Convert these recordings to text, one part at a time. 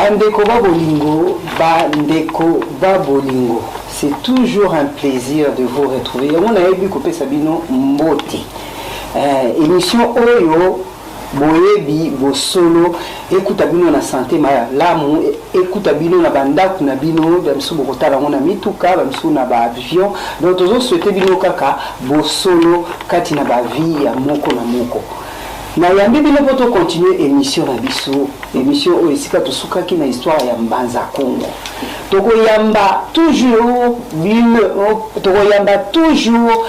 Bandeko Babolingo, Bandeko Babolingo. C'est toujours un plaisir de vous retrouver. On a vu que Sabino Mbote. Émission Oyo, Boyebi, Bosolo, écoute Abino na santé, l'amour, écoute Abino na banda, na bino, Bamsou Bogota, on a mis tout cas, Bamsou na ba avion. Donc, tous souhaité Bino Kaka, Bosolo, Katina ba vie, Moko na Moko. Na yambi bino poto continuer émission na biso émission o esika to suka ki na histoire ya Mbanza Congo toko yamba toujours bino toko yamba toujours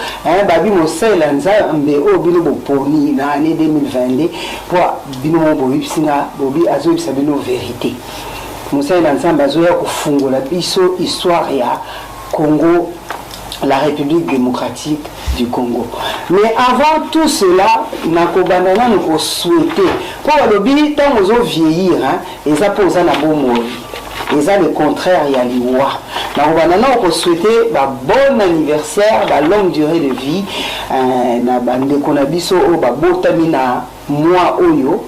babi mosela nzambe o bino boponi na année 2022 pour bino mo bisinga bobi azo bisa bino vérité mosela nzambe azo ya kufungola biso histoire ya Congo, la République démocratique du Congo. Mais avant tout cela, nakobandana nous souhaiter pour le bi tant aux vieillir et ça pose na bon mot. Et ça le contraire il y a loi. Nakobandana nous souhaiter bon anniversaire, longue durée de vie na bande konabiso o botamina moi oyo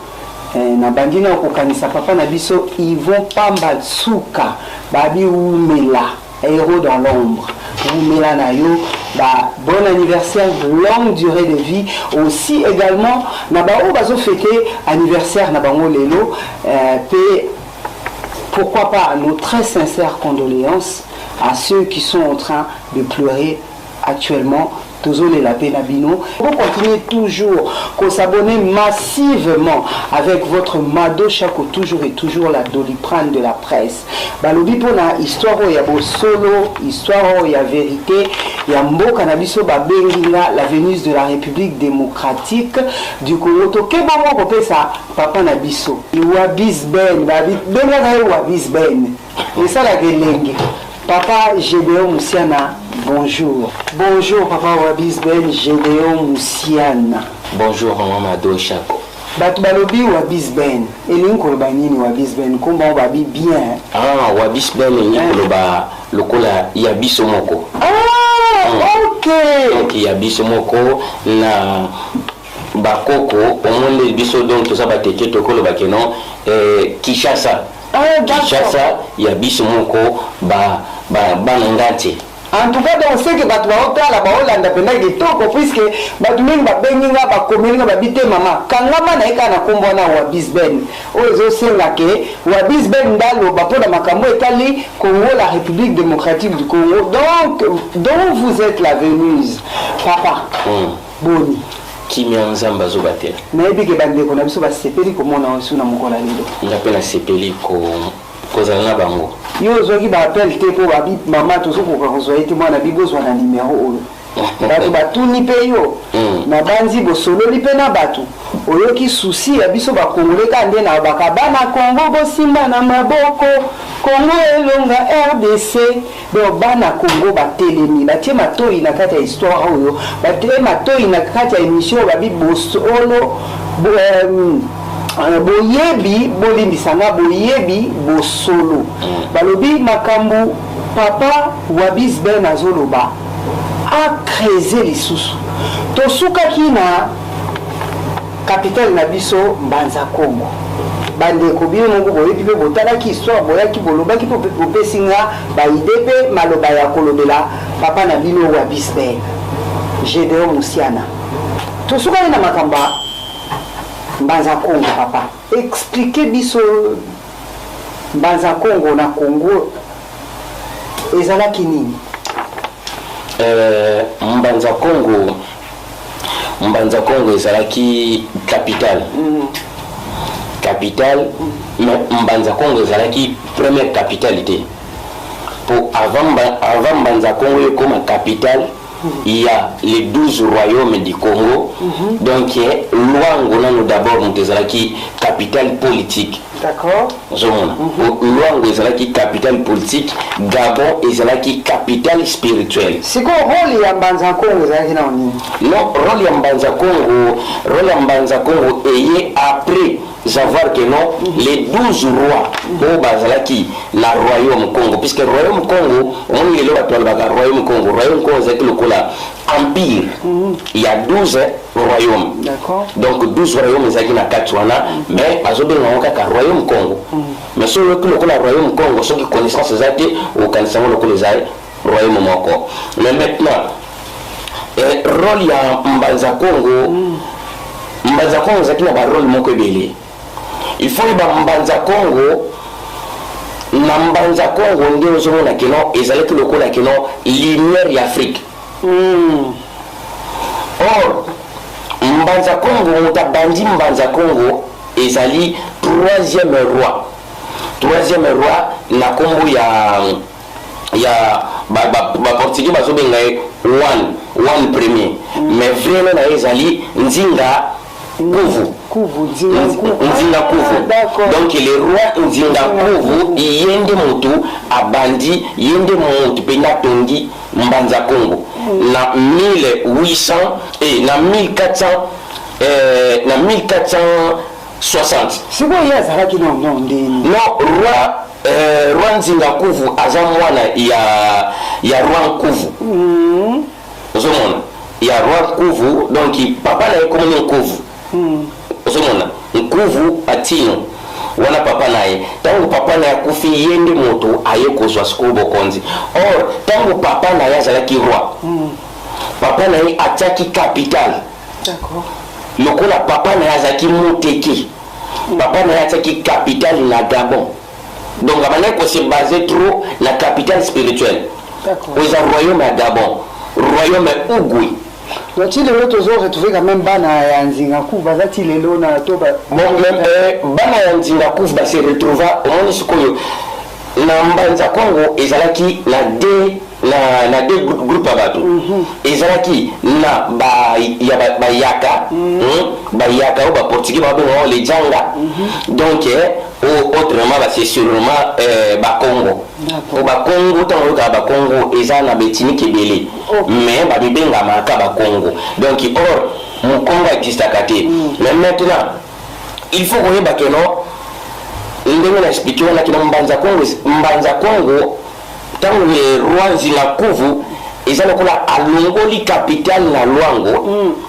na bandina kokanisa papa na biso Yvon Pambatsuka babi umela héros dans l'ombre. Bon anniversaire, longue durée de vie. Aussi également, Nabao bazo fêter anniversaire Nabango Lelo. Pourquoi pas nos très sincères condoléances à ceux qui sont en train de pleurer actuellement. Toujours les lapins nabino. Vous continuez toujours qu'on s'abonne massivement avec votre Mado Chako toujours et toujours la Doliprane de la presse. Balobi pour la histoire il y a beau solo, histoire il y a vérité, il y a mbo canabiso babenginga la Vénus de la République démocratique du Congo. To ke bon ko pesa papa nabiso. Wabis ben, babi benga wabis ben. Et ça la gelenge. Papa Gédéon Moussiana, bonjour. Bonjour Papa Wabis Ben, Gédéon Moussiana. Bonjour Maman Mado Chako. Batu balobi Wabis Ben. Elinko banini Wabis Ben, comment babi bien. Ah, Wabis Ben elinko lokola yabiso moko. Ok. Donc yabiso moko na bakoko omonde biso donc tout ça bateke tokolo bakeno Kishasa. Kishasa yabiso moko banangati. En tout cas, on sait que Batu la Baolanda pendant que toko puisque Batu mingi babenginga bakomelinga babite mama. Kangama na eka na kombona Wabis Ben. Ozo senga ke Wabis Ben ndalo bapona makambo etali Congo la République démocratique du Congo. Donc dont vous êtes la Vénus. Papa. Boni. Kimi nzamba zo batela. Na ebike bande ko na biso ba sepeli ko mona osu na mokola lelo. Ngapela sepeli ko kozala bango. Yo zoki ba appel te po ba bi mama to so ko ko zo ete mwana bi bozwa na numéro oyo. Batu batuni pe yo. Na banzi bo solo li pe na batu. Oyo ki souci ya biso ba kongoleka nde na bakabana Congo bo simba na maboko. Congo elonga RDC do bana Congo batelemi batie matoi na kati ya histoire oyo batie matoi na kati ya émission babi bosolo boyebi bolimbisanga boyebi bosolo balobi makambu papa Wabis Ben azoloba a creuser lisusu tosukaki na capitale na biso Mbanza Congo bande ko bino mongo boyebi pe botalaki histoire boyaki bolobaki po pesinga ba idepe maloba ya kolobela papa na bino Wabis Ben Gédéon Moussiana tosukaki na makamba Mbanza Congo papa expliquez biso Mbanza Congo na Congo ezalaki nini Mbanza Congo ezalaki capitale capitale mais Mbanza Congo ezalaki première capitalité pour avant Mbanza Congo comme capitale il y a les 12 royaumes du Congo. Donc, Luango, d'abord, qui capitale politique. D'accord. Luango, est capitale politique. Gabon, est capitale spirituelle. C'est quoi le rôle de Mbanza Congo? Non, le rôle de Mbanza Congo est après savoir que non, les 12 rois au Bazalaki, la royaume Congo, puisque le royaume Congo, on est là, le royaume Congo, c'est le empire. Il y a 12 royaumes. Donc 12 royaumes, ils ont 4 mais ils ont le royaume Congo. Mais sur le royaume Congo, ceux qui connaissent ces actes, ou connaissent le royaume Moko. Mais maintenant, le rôle de Mbanza Congo, Mbanza Congo, c'est un rôle Moko Belé. Il faut que Mbanza Congo, Mbanza Congo, ils ont lumière d'Afrique. Or, Mbanza Congo, Mutabandi Mbanza Congo, ils ont troisième roi. Troisième roi, na Congo ya portugais bazobenga one premier. Mais vraiment na ezali Nzinga Kuvu. Nzinga Kuvu. Donc le roi Nzinga Kuvu yende mutu abandi yende mutu pena tongi Mbanza Congo na 1800 et na 1400 na 1460. C'est quoi ya zalaki non roi Nzinga Kuvu aza mwana ya roi Kuvu. Ozomona ya roi Kuvu, donc papa na yekomoni Kuvu. Ozomona Kuvu atino wana papa naye tangu papa na yakufi yende moto aye kozwa sikubo konzi. Or tangu papa na yazalaki roi, papa na ye ataki capital. D'accord. Lokola papa na yazaki moteki, papa na yazaki capital na Gabon. Donc on se base trop la capitale spirituelle. D'accord. Aux royaume à Gabon, royaume Ougui. Donc il est l'autre retrouvé quand même bana ya Nzinga Kuvu, bazati lelo na toba. Bon même bana ya Nzinga Kuvu ba se retrouva au monde sikoyo na Mbanza Congo ezalaki na deux groupes abatu. Ezalaki na bayaka ou ba portugais ba bengo les janga. Donc autrement c'est sûrement Bakongo. Au Bakongo tant que Bakongo ezana betini kebele. Mais ba bibenga maka Bakongo. Donc or mon Congo existe à côté. Mais maintenant il faut qu'on ait que non. Ndenge na expliquer wana kina Mbanza Congo tangu le roi Nzinga Kuvu ezala kola alongoli capitale na Luango.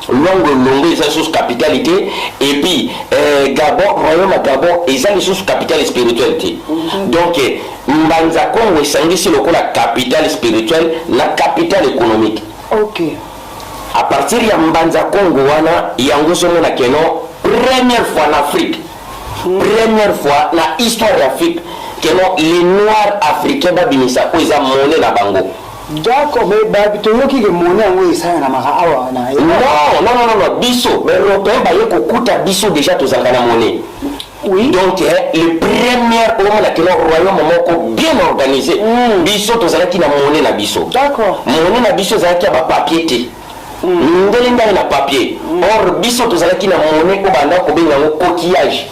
Luango eza sous capitalité et puis Gabon royaume Gabon ezala sous capitale spiritualité. Donc Mbanza Congo esangisi lokola capitale spirituelle na capitale économique. OK. À partir ya Mbanza Congo wana yango somo na keno première fois en Afrique. Première fois dans l'histoire d'Afrique que les Noirs africains babimisa ko eza monnaie na bango. D'accord, mais babitoyoki ke monnaie ngo esa na maka awa na. Non, biso, mais européen ba yeko kuta biso déjà tozanga na monnaie. Oui. Donc le premier homme la que le royaume moko bien organisé. Biso tozalaki na monnaie na biso. D'accord. Monnaie na biso zalaki ba papier té. Ndelinga na papier. Or biso tozalaki na monnaie ko banda ko benga ngo coquillage.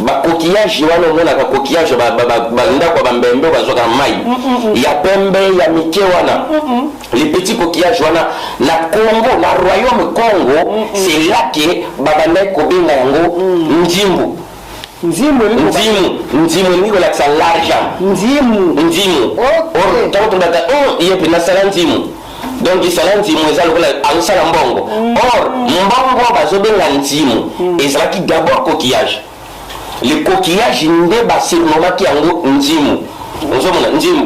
Ba coquillage wana mona ka coquillage ba ndako ba mbembe bazoka mai ya pembe ya mike wana les petits coquillages wana na Congo na royaume Congo c'est là que babanda ko benga yango nzimu niko la ça l'argent nzimu or tanto ndaka yepe na sala nzimu donc sala nzimu ezalo kola ansala mbongo or mbongo bazobenga nzimu ezalaki d'abord coquillage. Le coquillage nde basirnomaki yango nzimu. Ozomona nzimu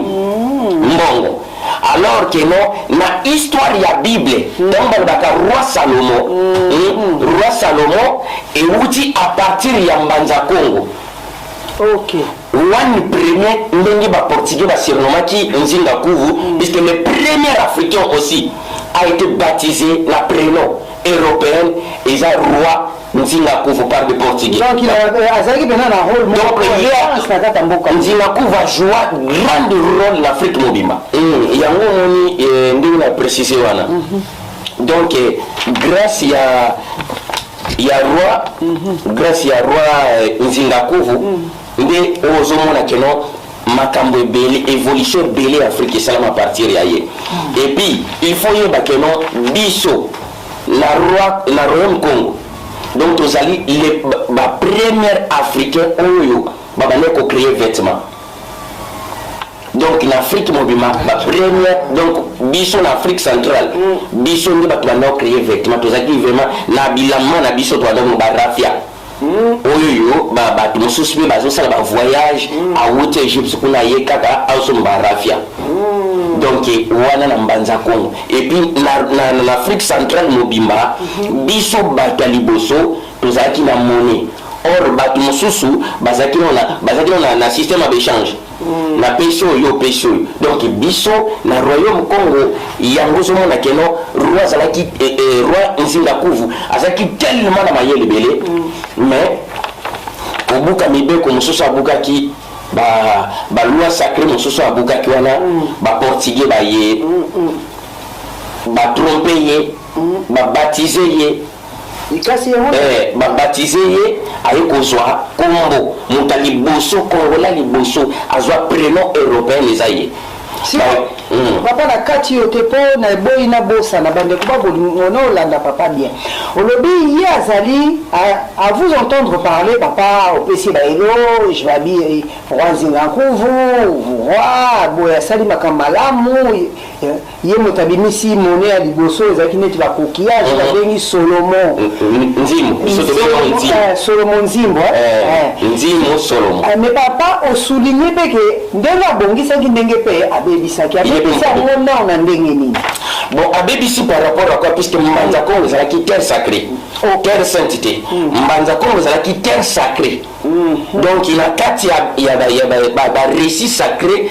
mbongo. Alors que non na histoire ya Bible donc baka roi Salomon et outi à partir ya Mbanza Congo. OK. One premier ndenge ba portugais basirnomaki Nzinga Kuvu puisque le premier africain aussi a été baptisé la prénom européen et ça roi Nzinga Kuvu par des portugais. Donc il a azaki bena na rôle Nzinga Kuvu a joué grand rôle en Afrique mobimba. Yango moni ndenge na préciser wana. Donc grâce ya roi Nzinga Kuvu nde ozomona keno makambo ebele évolution ebele Afrique esalama à partir ya ye. Et puis il faut yeba keno biso la royaume Congo Donc tozali les premiers africains oyo babane ko créer vêtements. Donc en Afrique mobima première donc biso en Afrique centrale biso ndi batu bana créer vêtements tozaki vraiment na bilama na biso to adamu barafia oyo batu mosusu be bazosala ba voyage à haute Égypte kuna yekaka auso barafia. Donc wana na mbanza Congo et puis na Afrique centrale mobimba biso batu liboso tozaki na monnaie. Or batu mosusu bazaki na système d'échange na peso yo peso. Donc biso na royaume Congo yango zo mona keno roi zalaki roi Nzinga Kuvu azaki tellement na mayele belé mais obuka mibeko mosusu abuka ki ba loi sacrée mosusu abuka ki wana ba portugais ba ye ba tromper ye ba baptiser ye baptisé ye aye kozwa kombo muta liboso kongola liboso azwa prénom européen les aye si papa na kati yo te po na boyi na bosa na bande ko ba bolingono landa papa bien olobi ye azali à vous entendre parler papa au PC bailo je vais bien roi Nzinga Kuvu roi boya sali makamalamu ye motabimisi monnaie ya liboso ezaki neti ba coquillage ba bengi Solomon Solomon Nzimbo Nzimo Solomon mais papa au souligner pe que ndenge abongisaki ndenge pe abebisaki abebisa ngona na ndenge nini bon abebisi par rapport à quoi puisque Mbanza Congo ezalaki terre sacrée terre sainteté Mbanza Congo ezalaki terre sacrée donc il a kati ya récit sacré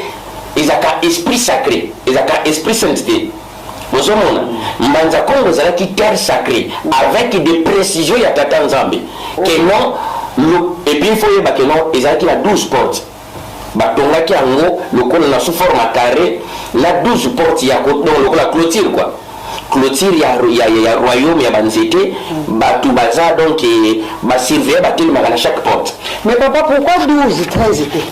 ezaka esprit sacré ezaka esprit sainteté bozomona Mbanza Congo ezalaki terre sacrée avec des précisions ya tata Nzambe que non et puis il faut yeba que non ezalaki la 12 portes batongaki yango lokola na sous forme carré la 12 portes ya donc lokola clôture quoi clôture ya royaume ya banzete batu baza donc ba surveiller batelemaka na chaque porte. Mais papa pourquoi 12 13 était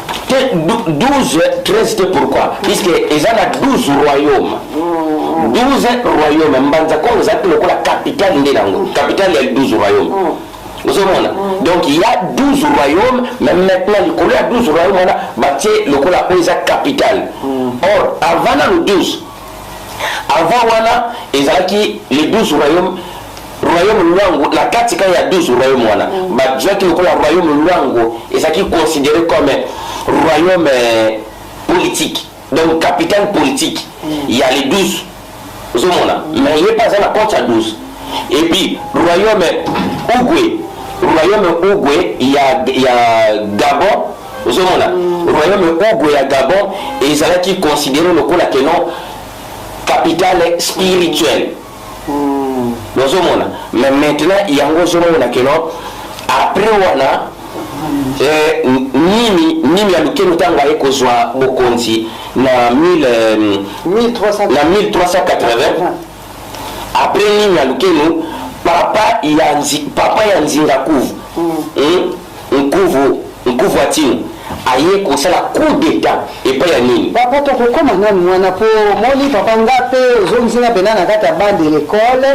12 13 était pourquoi puisque eza na 12 royaumes 12 royaumes Mbanza Congo ezalaki lokola capitale nde nango capitale ya 12 royaumes. Donc il y a 12 royaumes, mais maintenant il y a 12 royaumes, on a bâti la capitale. Or, avant le 12, avant wana, ils ont les 12 royaumes, royaume Luango, la carte il y a 12 royaumes, le royaume Luango, ils sont considérés comme royaume politique, donc capitale politique. Il y a les 12, mais il n'y a pas un compte à 12. Et puis, royaume Ougoué, il y a Gabon, royaume Ougoué à Gabon, et ils allaient qui considèrent le coup la capitale spirituelle. Mais maintenant, il y a un gros après wana nimi aluke mutango aye kozwa bokonzi na 1380 après nimi aluke nous papa ya Nzinga Kuvu Nkuvu atinu aye kosala coup d'état et pas ya nini papa to kokoma nani mwana po moli papa ngape ozongisinga pena na kati ya bande de l'école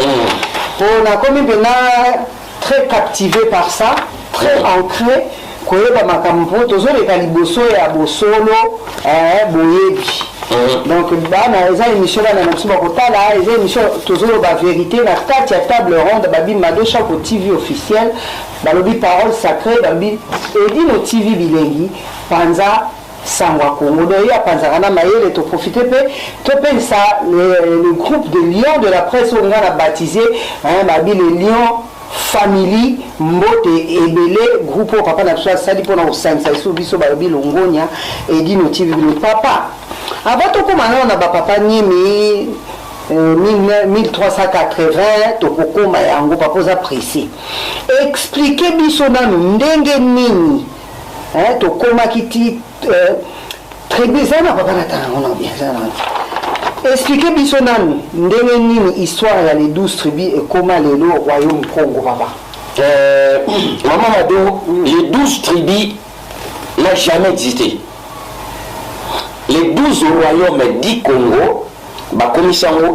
po na komi pena très captivé par ça très ancré koyeba makambo tozoleka liboso ya bosolo boyebi donc bana eza émission bana na biso bakotala eza émission tozoloba vérité na kati ya table ronde babi mado chaque TV officiel balobi parole sacrée babi edino TV bilengi panza sangwa Congo do ya panza kana mayele to profiter pe to pensa le groupe de lions de la presse on a baptisé babi les lions famille mbote ebele groupe papa na biso sali pona osanisa iso biso balobi longonya edino TV papa avant to komana na ba papa nyimi 1380 to kokoma yango papa za précis expliquer biso nanu ndenge nini to koma kiti très bien na papa na tango na bien ça expliquer biso nanu ndenge nini histoire ya les 12 tribus et comment lelo royaume Congo papa maman Mado les 12 tribus n'ont jamais existé. Les 12 royaumes du Congo,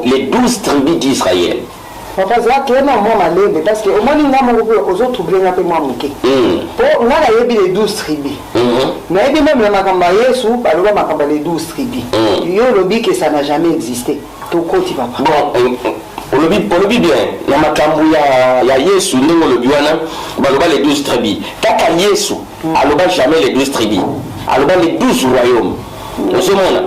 les 12 tribus d'Israël. papa ça clairement moi malembe parce que au moins nga mo ko aux autres blenga pe moi moké po nga la yebi les 12 tribus mais yebi même la makamba Yesu baloba makamba les 12 tribus yo lobi que ça n'a jamais existé to koti papa bon olobi bien na makambo ya Yesu ndenge olobi wana baloba les 12 tribus kaka Yesu aloba jamais les 12 tribus aloba les 12 royaumes ozomona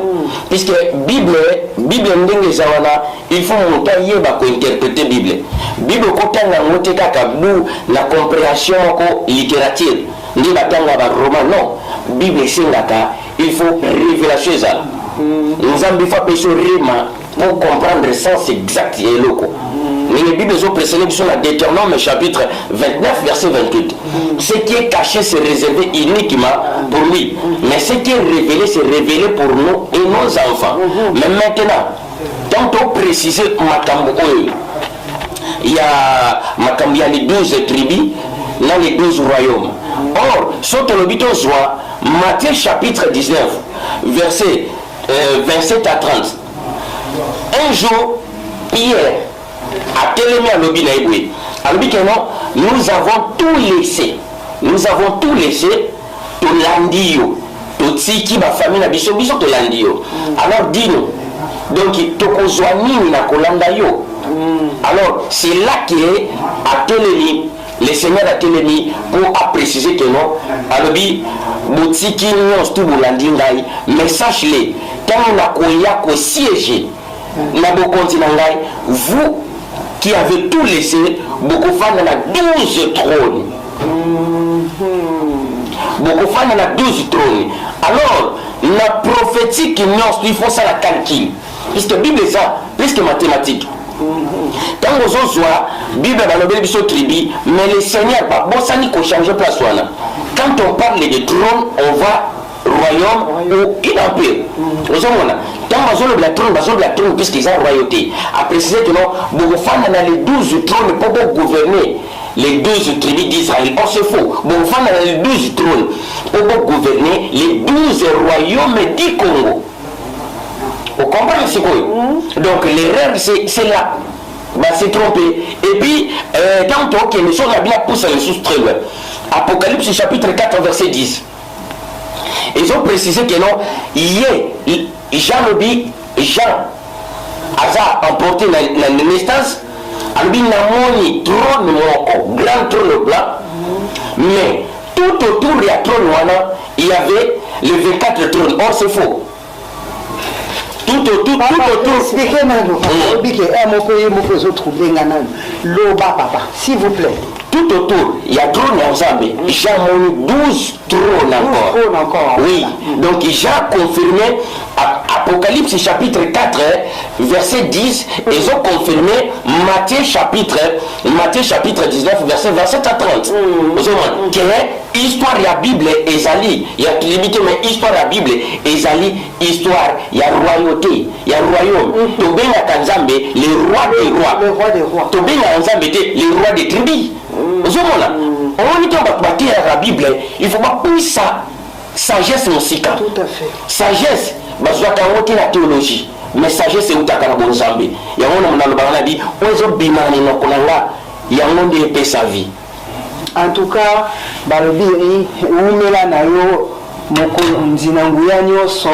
puisque bible ndenge eza wana il faut moto ayeba kointerpréter bible kotanga yango te kaka bu na compréhension moko littérature nde batanga baroman non bible esengaka il faut révélation ezala nzambe fa peso rima pour comprendre le sens exact ya eloko mais Bible est précédée sur la Deutéronome chapitre 29 verset 28. Ce qui est caché c'est réservé uniquement pour lui. Mais ce qui est révélé c'est révélé pour nous et nos enfants. Mais maintenant, tant on précise Makambo, il y a les 12 tribus, là les 12 royaumes. Or, sur le biton soit Matthieu chapitre 19 verset 27 à 30. Un jour, Pierre a tellement à l'obi naïboué. À l'obi que non, nous avons tout laissé. Nous avons tout laissé. Tout landio. Tout tiki, ma famille, na biso tout landio. Alors dis-nous. Donc, toko zoani na kolanda yo. Alors, c'est là qu'il est à Télémi. Le Seigneur a Télémi pour préciser que non. À l'obi, botiki nyons tout bolandi ngai. Mais sache-le, quand on a koya ko siéger, na bo continent ngai, vous qui avez tout laissé, beaucoup de femmes ont 12 trônes. Beaucoup de femmes ont 12 trônes. Alors, la prophétique, il faut ça la calcul. Puisque la Bible est ça, plus que mathématique. Quand vous avez la Bible va le biso tribu, mais le Seigneur va ça n'y changer place. Quand on parle de trône, on va royaume ou une empire. Vous avez quand vous avez la trône, puisqu'ils ont royauté. À préciser que non, beaucoup de femmes ont les 12 trônes pour gouverner les 12 tribus d'Israël. Or c'est faux. Beaucoup de femmes ont les 12 trônes pour gouverner les 12 royaumes du Congo. Vous comprenez ce que donc l'erreur c'est là. Bah, c'est trompé. Et puis, quand on a on a bien poussé les sous très loin. Apocalypse chapitre 4 verset 10. Ils ont précisé que non, Jean a emporté la naissance, il a trône grand trône blanc, mais tout autour du trône, il y avait les 24 trônes. Or, c'est faux. Tout autour. S'il vous plaît. Tout autour, il y a trône en Zambie. Jean a 12 trônes encore. Oui, donc Jean a confirmé Apocalypse chapitre 4, verset 10, ils ont confirmé Matthieu chapitre 19, verset 27 à 30. Vous avez histoire de la Bible ezali, il y a limité, mais histoire de la Bible ezali, histoire, il y a royauté, il y a royaume. Tobenga Kanzambe, les rois des rois. Tobenga Kanzambe, les rois des tribus. Vous avez on est en bâtir la Bible, il faut pas plus ça. Sagesse aussi. Tout à fait. Sagesse, la théologie. Mais sagesse c'est où tu as bon Zambé. Il y a un homme qui a dit, on est bimani no kolanga, il y a un homme qui paie sa vie. En tout cas, balobi umela na yo moko nzinanguya nyoso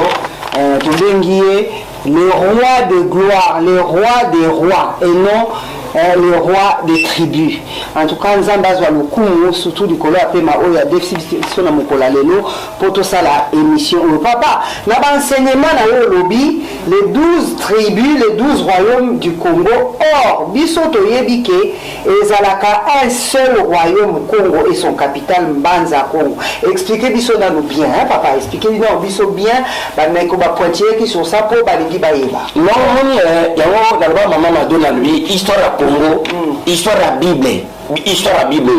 tobengiye le roi de gloire, le roi des rois et non le roi des tribus. En tout cas, nous avons le coup, surtout du colère, après ma oya déficit na mokola lelo pour tout ça la émission. Le papa, n'a pas enseignement na yo lobby les 12 tribus, les 12 royaumes du Congo. Or, bisoto yebike ezalaka un seul royaume Congo et son capital Mbanza Congo. Expliquez biso dans nous bien, hein, papa. Expliquez nous biso bien. Ba meko ba pointier qui sur ça pour baligi ba yeba. Non, il y a d'abord maman m'a donné lui histoire à Congo, histoire à Bible. Histoire à Bible.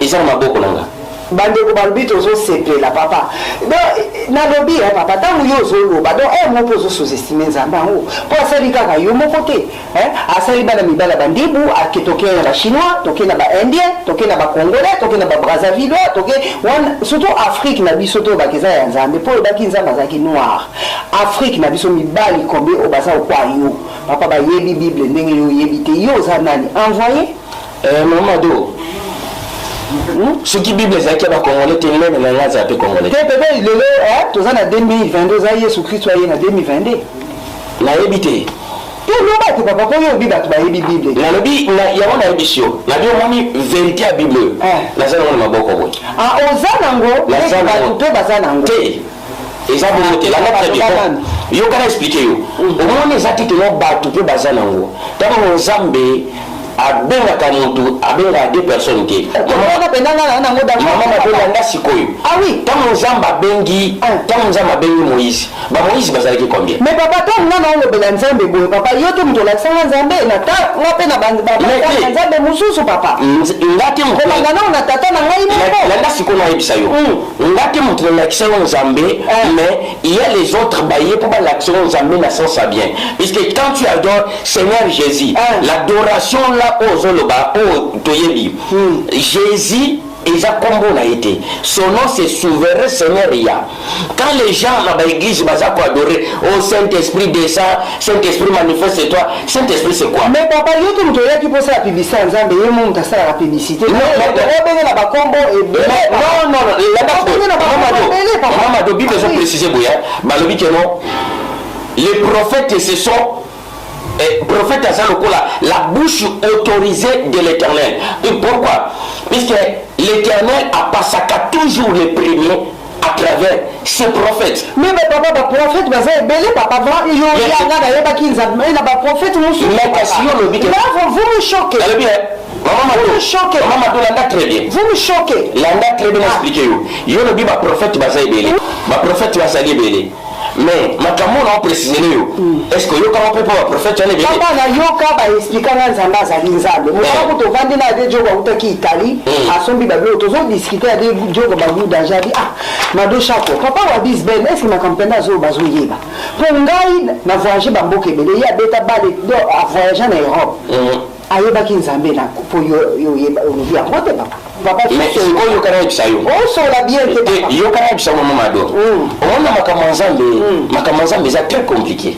Et ça m'a beaucoup là. Bande ko balbi tozo sepe la papa. Donc na lobi hein papa tant yo zo loba. Donc mo pozo sous-estimer nzamba ngo. Pour ça lika ka yo mo côté, hein? Asali bana mibala bandibu akitoke na chinois, toke na ba indien, toke na ba congolais, toke na ba brazzavillois, toke surtout Afrique na biso to ba keza ya nzambe. Pour ba kinza mazaki noir. Afrique na biso mibali kombe obaza kwa yo. papa ba yebi Bible ndenge yo yebi te yo za nani envoyé Mamadou ce qui Bible c'est qu'il y a congolais te même na ngaza pe congolais te bébé lelo to za na 2022 za Yesu Christ aye na 2022 na yebi te to no ba te papa ko yo bi ba to ba yebi Bible na lobi na ya wana ebisio na bio moni vérité à Bible na za na maboko boy ozanango ba to ba zanango te eza bongo te langa très bien yo kana expliquer yo omoni eza tete no bato pe baza nango ntango nzambe abengaka motu abengaka deux personnes te mama mabelanga sikoyo ntango nzambe abengi moïse bamoïse bazalaki combien mais papa to nga na olobela nzambe boye papa yo to moto olakisanga nzambe na ta nga mpe na nzambe mosusu papa nga te kolanga nao na tata na ngai moko langa sikoyo nayebisa yo nga te moto nalakisa yo nzambe mais il y a les autres baye mpo balakisa yo nzambe na sens à bien puisque quand tu adores Seigneur Jésus l'adoration là ozoloba o toyebi Jésus eza kombo na été son nom c'est souverain Seigneur ya quand les gens na ba église baza ko adorer au Saint-Esprit descend Saint-Esprit manifeste toi Saint-Esprit c'est quoi mais papa yo to mto yaki posa la publicité nzambe yo mo mta sala la publicité non na ba kombo non maman do Bible ont précisé boya balobi que non les prophètes ce sont prophète Azalokola, la bouche autorisée de l'Éternel. Et pourquoi? Puisque l'Éternel a passé toujours les premiers à travers ses prophètes. Mais papa, prophète, papa, vous me choquez. Maman me choquez. Maman landa très bien. Vous me choquez. Landa très bien expliqué. Yo no bi ba prophète bazaye belé. Ba prophète bazaye belé. Mais makambo na préciser yo est-ce que yo kama pepo wa prophète ane belé papa na yoka ba expliquer na nzamba azali nzambe mo ko to vandi na de jogo utaki Italie asombi bablo to zo discuter de jogo babu dajabi mado chako papa wa bisben est-ce que makampenda zo bazo yeba pour ngai na voyager bamboke belé ya beta bale do a voyager na Europe ayebaki nzambe na po yo yeba olobi akote papa mais c'est yo kana ebisa yo so la bien te yo kana ebisa mo mado on a makamanzambe c'est très compliqué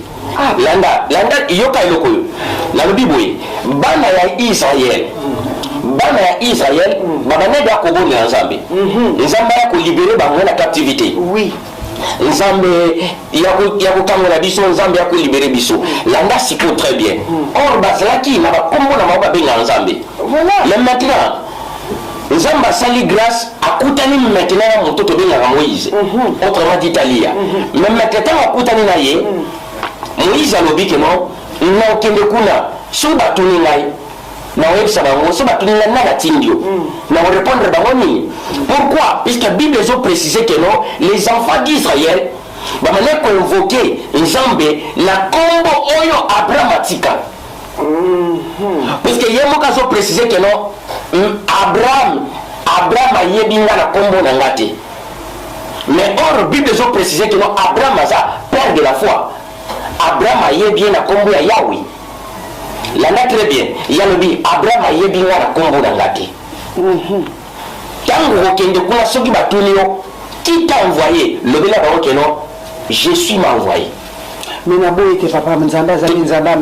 landa yo ka eloko yo la lobi bana ya Israël babane da ko boni nzambe nzambe ya ko libérer bango na captivité oui nzambe ya kokangola biso nzambe ya kolibere biso landa siko très bien or bazalaki na bakombo na mao babenga nzambe mais maintenant nzambe asali grâce akutani maintenant ya moto tobengaka Moïse autrement dit Talia mais maintenant akutani na ye Moïse alobi ke non nakende kuna so batuni ngai na websa bango so batuni na natindio na répondre bango nini pourquoi puisque la Bible a précisé que non les enfants d'Israël ba mané ko invoquer nzambe na kombo oyo Abraham atika puisque yemo ka so précisé que non Abraham ayebinga na kombo na ngate mais or Bible a précisé que non Abraham asa père de la foi Abraham ayebi na kombo ya Yahweh landa très bien yalobi Abraham ayebinga na kombo na ngate tango okende kuna soki batuni yo qui t'a envoyé lobela bango ke non je suis m'envoyé mais na boye te papa nzamba zali nzamba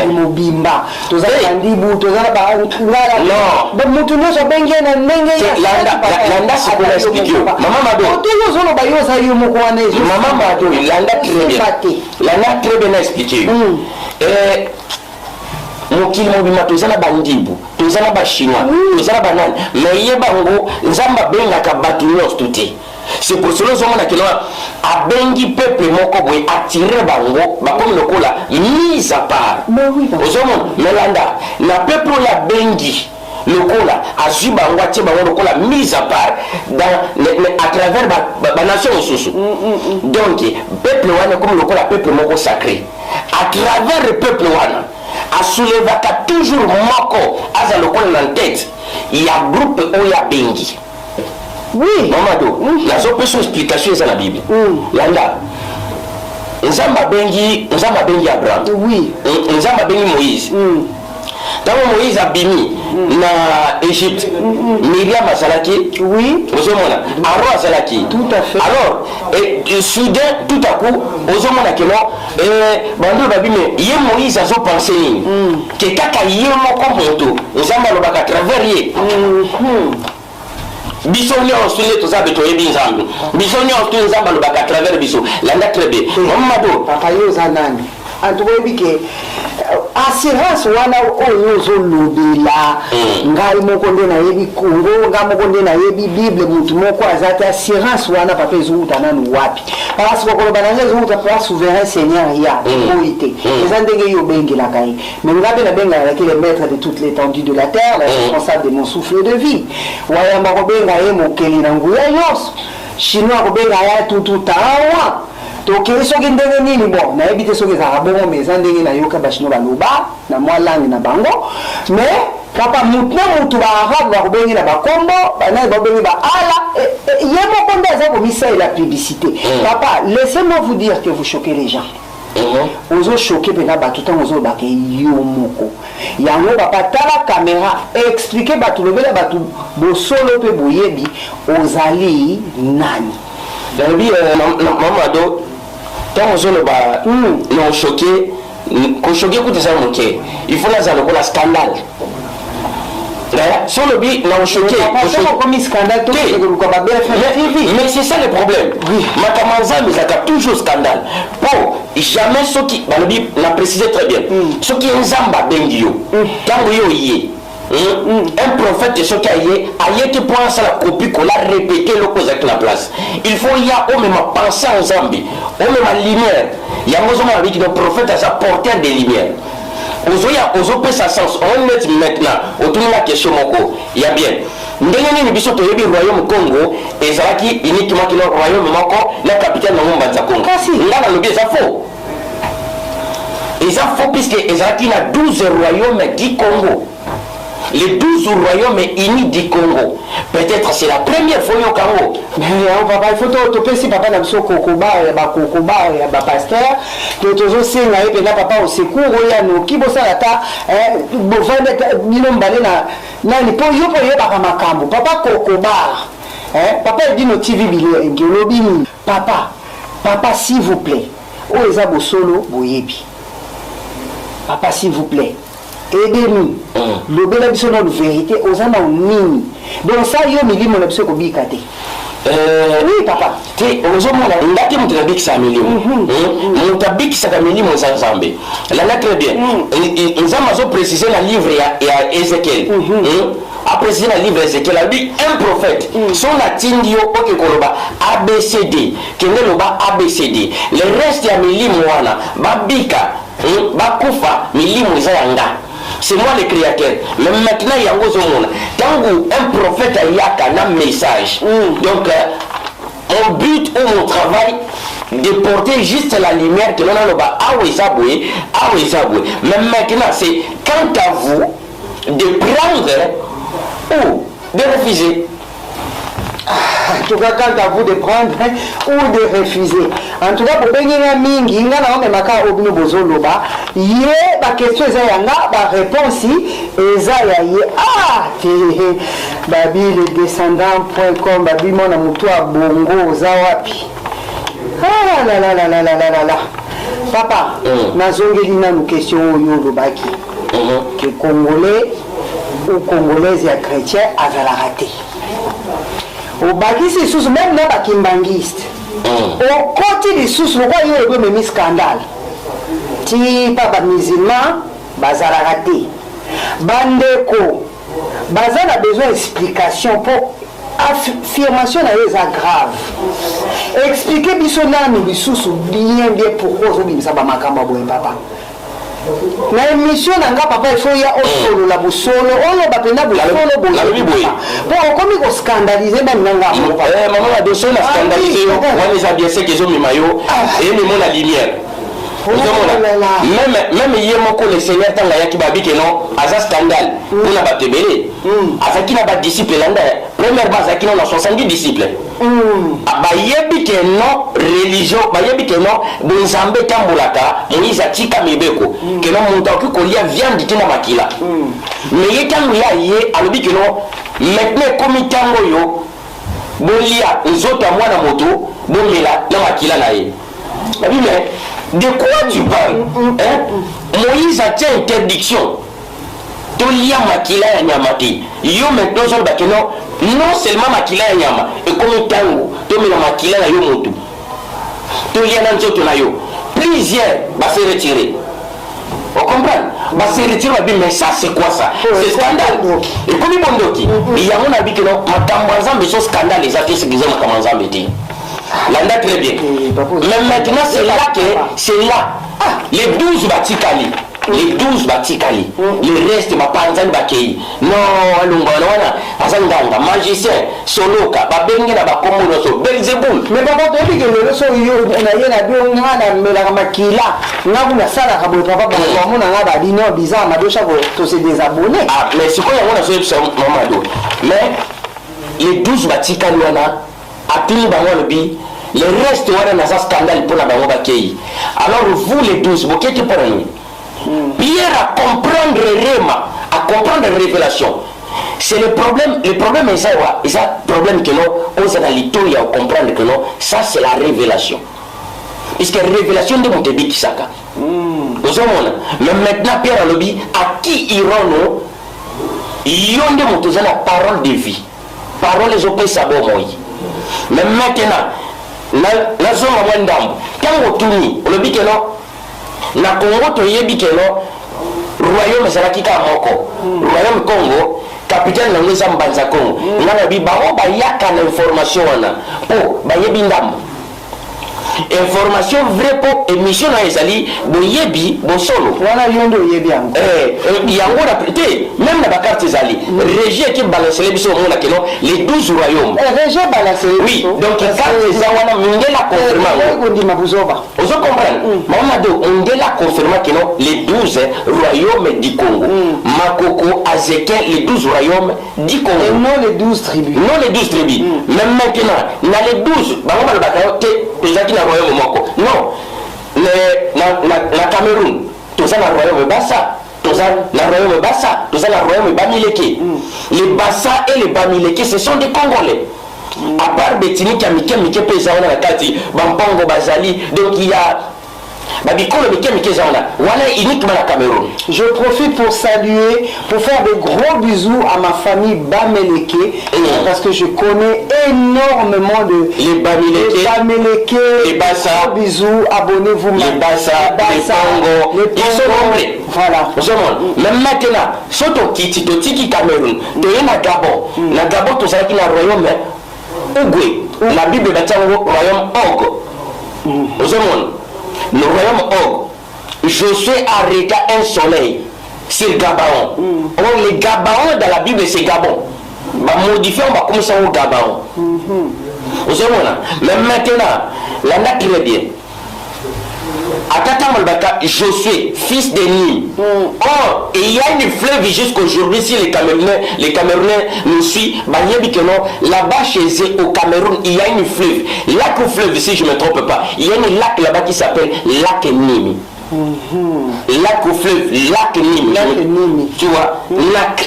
mobimba tozala ndibu tozala ba ngala non mutu nyonso bengi na ndenge ya landa sikola explique yo mama mado to yo zolo ba yo sa yo moko wana mama mado landa très bien expliqué yo mokili mobima tozala bandibu tozala bachinois tozala banani mais ye bango nzamba bengaka bato nyonso te c'est pour cela ozomona keno abengi peuple moko boye attirer bango bakomi lokola mise à part ozomona melanda na peuple oyo abengi lokola azwi bango atie bango lokola mise à part à travers banation mosusu donc peuple wana komi lokola peuple moko sacré à travers le peuple wana asoulevaka toujours moko aza lokola na tête ya groupe oyo abengi oui mamado nazopesa explication eza na Bible landa nzambe abengi Abraham oui nzambe abengi Moïse ntango Moïse abimi na Égypte Myriam azalaki Oui. ozomona Aaron azalaki Tout à fait. alors soudain tout à coup ozomona ke non bando babime ye Moïse azopense nini ke kaka ye moko moto nzambe alobaka travers ye biso nyonso nde toza be toyebi nzambe biso nyonso to nzambe alobaka travers biso landa très bien mamado papa yo oza nani antukoyebi ke assurance wana oyo ozolobela ngai moko nde nayebi kongo ngai moko nde nayebi bible mutu moko aza te assurance wana papa ezowuta nanu wapi parce kokoloba nanga ezowuta pa souverain seigneur ya oyi te eza ndenge yo obengelaka ye mais nga mpe nabengalaki le maître de toute l'étendue de la terre le responsable de mon souffle de vie wayamba kobenga ye mokeli na nguya nyonso chinois kobenga ya tututawa tokei soki ndenge nini bon nayebi te soki ezalaka bongo mais eza ndenge nayoka bachino baloba na mwa langue na bango mais papa mutu na mutu baarabe bakobengi na bakombo banani babengi baala ye moko nde aza komisalela publicité papa laissez-moi vous dire que vous choquez les gens ozochoke mpena bato ntango ozolobaka yo moko yango papa tala caméra explike bato lobela bato bosolo mpe boyebi ozali nani nayebi mamado ntango ozoloba na oshoke koshoke kuta eza moke il faut naza lokola scandale so olobi na oshoke mais c'est ça le problème makambo nzambe ezalaka toujours scandale po jamais soki balobi na précise très bien soki nzambe abengi yo ntango yo ye un prophète soki ayeki mpo asala copie kola répété loko ezalaki na place il faut ya omema pensé en nzambe omema lumière yango ozomona biki no prophète aza porteur de lumière ozoya ozopesa sens on maintenant otunga question moko ya bien ndenge nini biso toyebi royaume Congo ezalaki uniquement kino royaume moko na capitale na mbanza Congo nga nalobi eza faux puisque ezalaki na 12 royaumes du Congo. Les 12 royaumes unis du Congo. Peut-être c'est la première fois au Congo. Mais papa, il faut te penser papa na biso kokoba ya ba pasteur que tozo senga et na papa au secours ya no kibosa lata bovanda bino mbale na ni po yo ba makambo papa kokoba papa dit no TV bilio ngolobi papa s'il vous plaît o eza bo solo boyebi papa s'il vous plaît aidez-nous lobela biso na vérité ozana nini donc ça yo milimo na biso ko bikate oui papa te ozomona ndaki mutu nabikisa milimo mutu abikisaka milimo za nzambe lala très bien nzambe azopréciser na livre ya Ézéchiel apréciser na livre Ézéchiel abi un prophète son atindi yo oke koloba ABCD kende loba ABCD le reste ya milimo wana babika bakufa milimo eza yanga. C'est moi le créateur. Mais maintenant, il y a un prophète a un message. Donc, mon but ou mon travail, de porter juste la lumière que l'on a là-bas. Mais maintenant, c'est quant à vous de prendre ou de refuser. En tout cas, quant à vous de prendre ou de refuser. En tout cas, pour venir à Mingi, il y a un maka obno bozoloba. Yé, ma question est yanga, ma réponse est yé. Ah, babi les descendants.com, babi mon amoutoua bongo zawapi. Ah là là là là là là là. Papa, nazongelina nous question yo lobaki. Que Congolais ou Congolaise et chrétien avaient la raté. Au bakisi sous même na bakimbangiste au côté des sous le roi yo même scandale ti pa ba musulman bazala raté bandeko bazala besoin d'explication pour affirmation na yo grave expliquer biso nanu bisusu bien pourquoi zo bimisa ba makamba boye papa na émission nanga papa il faut ya osolo la bosolo oyo bapenda bosolo bosolo pour comme ko scandaliser même nanga maman la dossier na scandaliser yo wani za bien c'est que zo mimayo et ni mon la lumière même hier moko le seigneur tanga yaki babike non aza scandale on a batebele azaki na ba disciple landa première base qui on a 70 disciples. Bayebi que non religion, bayebi que non bonzambe tambulaka, Moïse atika mebeko, que non monta ki kolia viande tina makila. Mais yetango ya ye alobi que non maintenant comme tango yo bolia nzoto mwana moto bomela na makila na ye. Mais de quoi tu parles? Moïse a tient interdiction. Tolia makila ya nyama te. Yo maintenant zo bakeno non seulement makila ya nyama et comme tango to mena makila na yo moto. Tolia na nzoto na yo. Plusieurs va se retirer. On comprend? Va se retirer mais ça c'est quoi ça? C'est scandale. Et comme bondoki, il y a mon avis que non makambo nzambe so scandale les artistes qui ont makambo nzambe te. Landa très bien. Mais maintenant c'est là que c'est là les 12 batikali. Les 12 batikali, le reste ma panzani bakei. Non, alungwana azanganga magicien, soloka, babenge na bakombo so Belzebul. Mais papa to dit que le so yo na yena bio ngana mela makila. Ngabu na sala ka bo papa ba mo na ngaba di no bizarre ma do chavo to se désabonner. Ah, mais c'est quoi ya mona so mamado. Mais les 12 batikali wana apili bango lobi, le reste wana na za scandale pour la bango bakei. Alors vous les 12, bokete pour nous. Pierre à comprendre Réma, à comprendre la révélation. C'est le problème est ça, et ça, problème que non, on s'est dans l'histoire à comprendre que non, ça c'est la révélation. Parce que la révélation de mon débit qui s'aka. Mais maintenant, Pierre a lobby, à qui irons-nous? Ils ont démontré la parole de vie. Parole les opés sabot moi. Mais maintenant, la zone à Wendam, quand on tourne, on le dit que non. Na Congo to yebi keno royaume ezalaki ka moko royaume Congo capitaine na ngeza mbanza Congo ngana bi bango ba yaka na information wana po ba yebi ndambo information vrai po émission na ezali bo yebi bo solo wana yondo yebi yango yango na prêté même na ba carte ezali régie qui balance les biso mona keno les 12 royaumes régie balance oui donc carte ezana mingela confirmer ko ndima buzoba vous comprenez mamado on la confirmer que non les 12 royaumes du Congo Makoko Azéken les 12 royaumes du Congo et non les 12 tribus même maintenant dans les 12 bango balobaka te ezaki na royaume moko non na Cameroun toza na royaume Bassa toza na royaume Bassa toza na royaume Bamileke les Bassa et les Bamileke ce sont des Congolais à part Betini Kamike pesa wana na kati bampango bazali donc il y a je profite pour saluer, pour faire de gros bisous à ma famille Bameleke parce que je connais énormément de les Bameleke, les Bassa. Bisous, abonnez-vous. Les Bassa, les Pongo, ils sont nombreux. Voilà. Même maintenant, surtout Tiki Cameroun, de na Gabon, na Gabon tout ça qui na royaume Ougoué, la Bible est royaume Og. Le royaume Og, Josué arrêta un soleil sur Gabaon. Or, les Gabaon dans la Bible, c'est Gabon. On modifie, on va commencer au Gabaon. Vous savez, mais maintenant, la nature très bien. Josué, fils de Nim. Or, il y a une fleuve jusqu'aujourd'hui, si les Camerounais nous suivent, là-bas chez eux, au Cameroun, il y a une fleuve. Lac ou fleuve, si je ne me trompe pas, il y a une lac là-bas qui s'appelle Lac Nimi. Lac ou fleuve, Lac Nimi. Tu vois,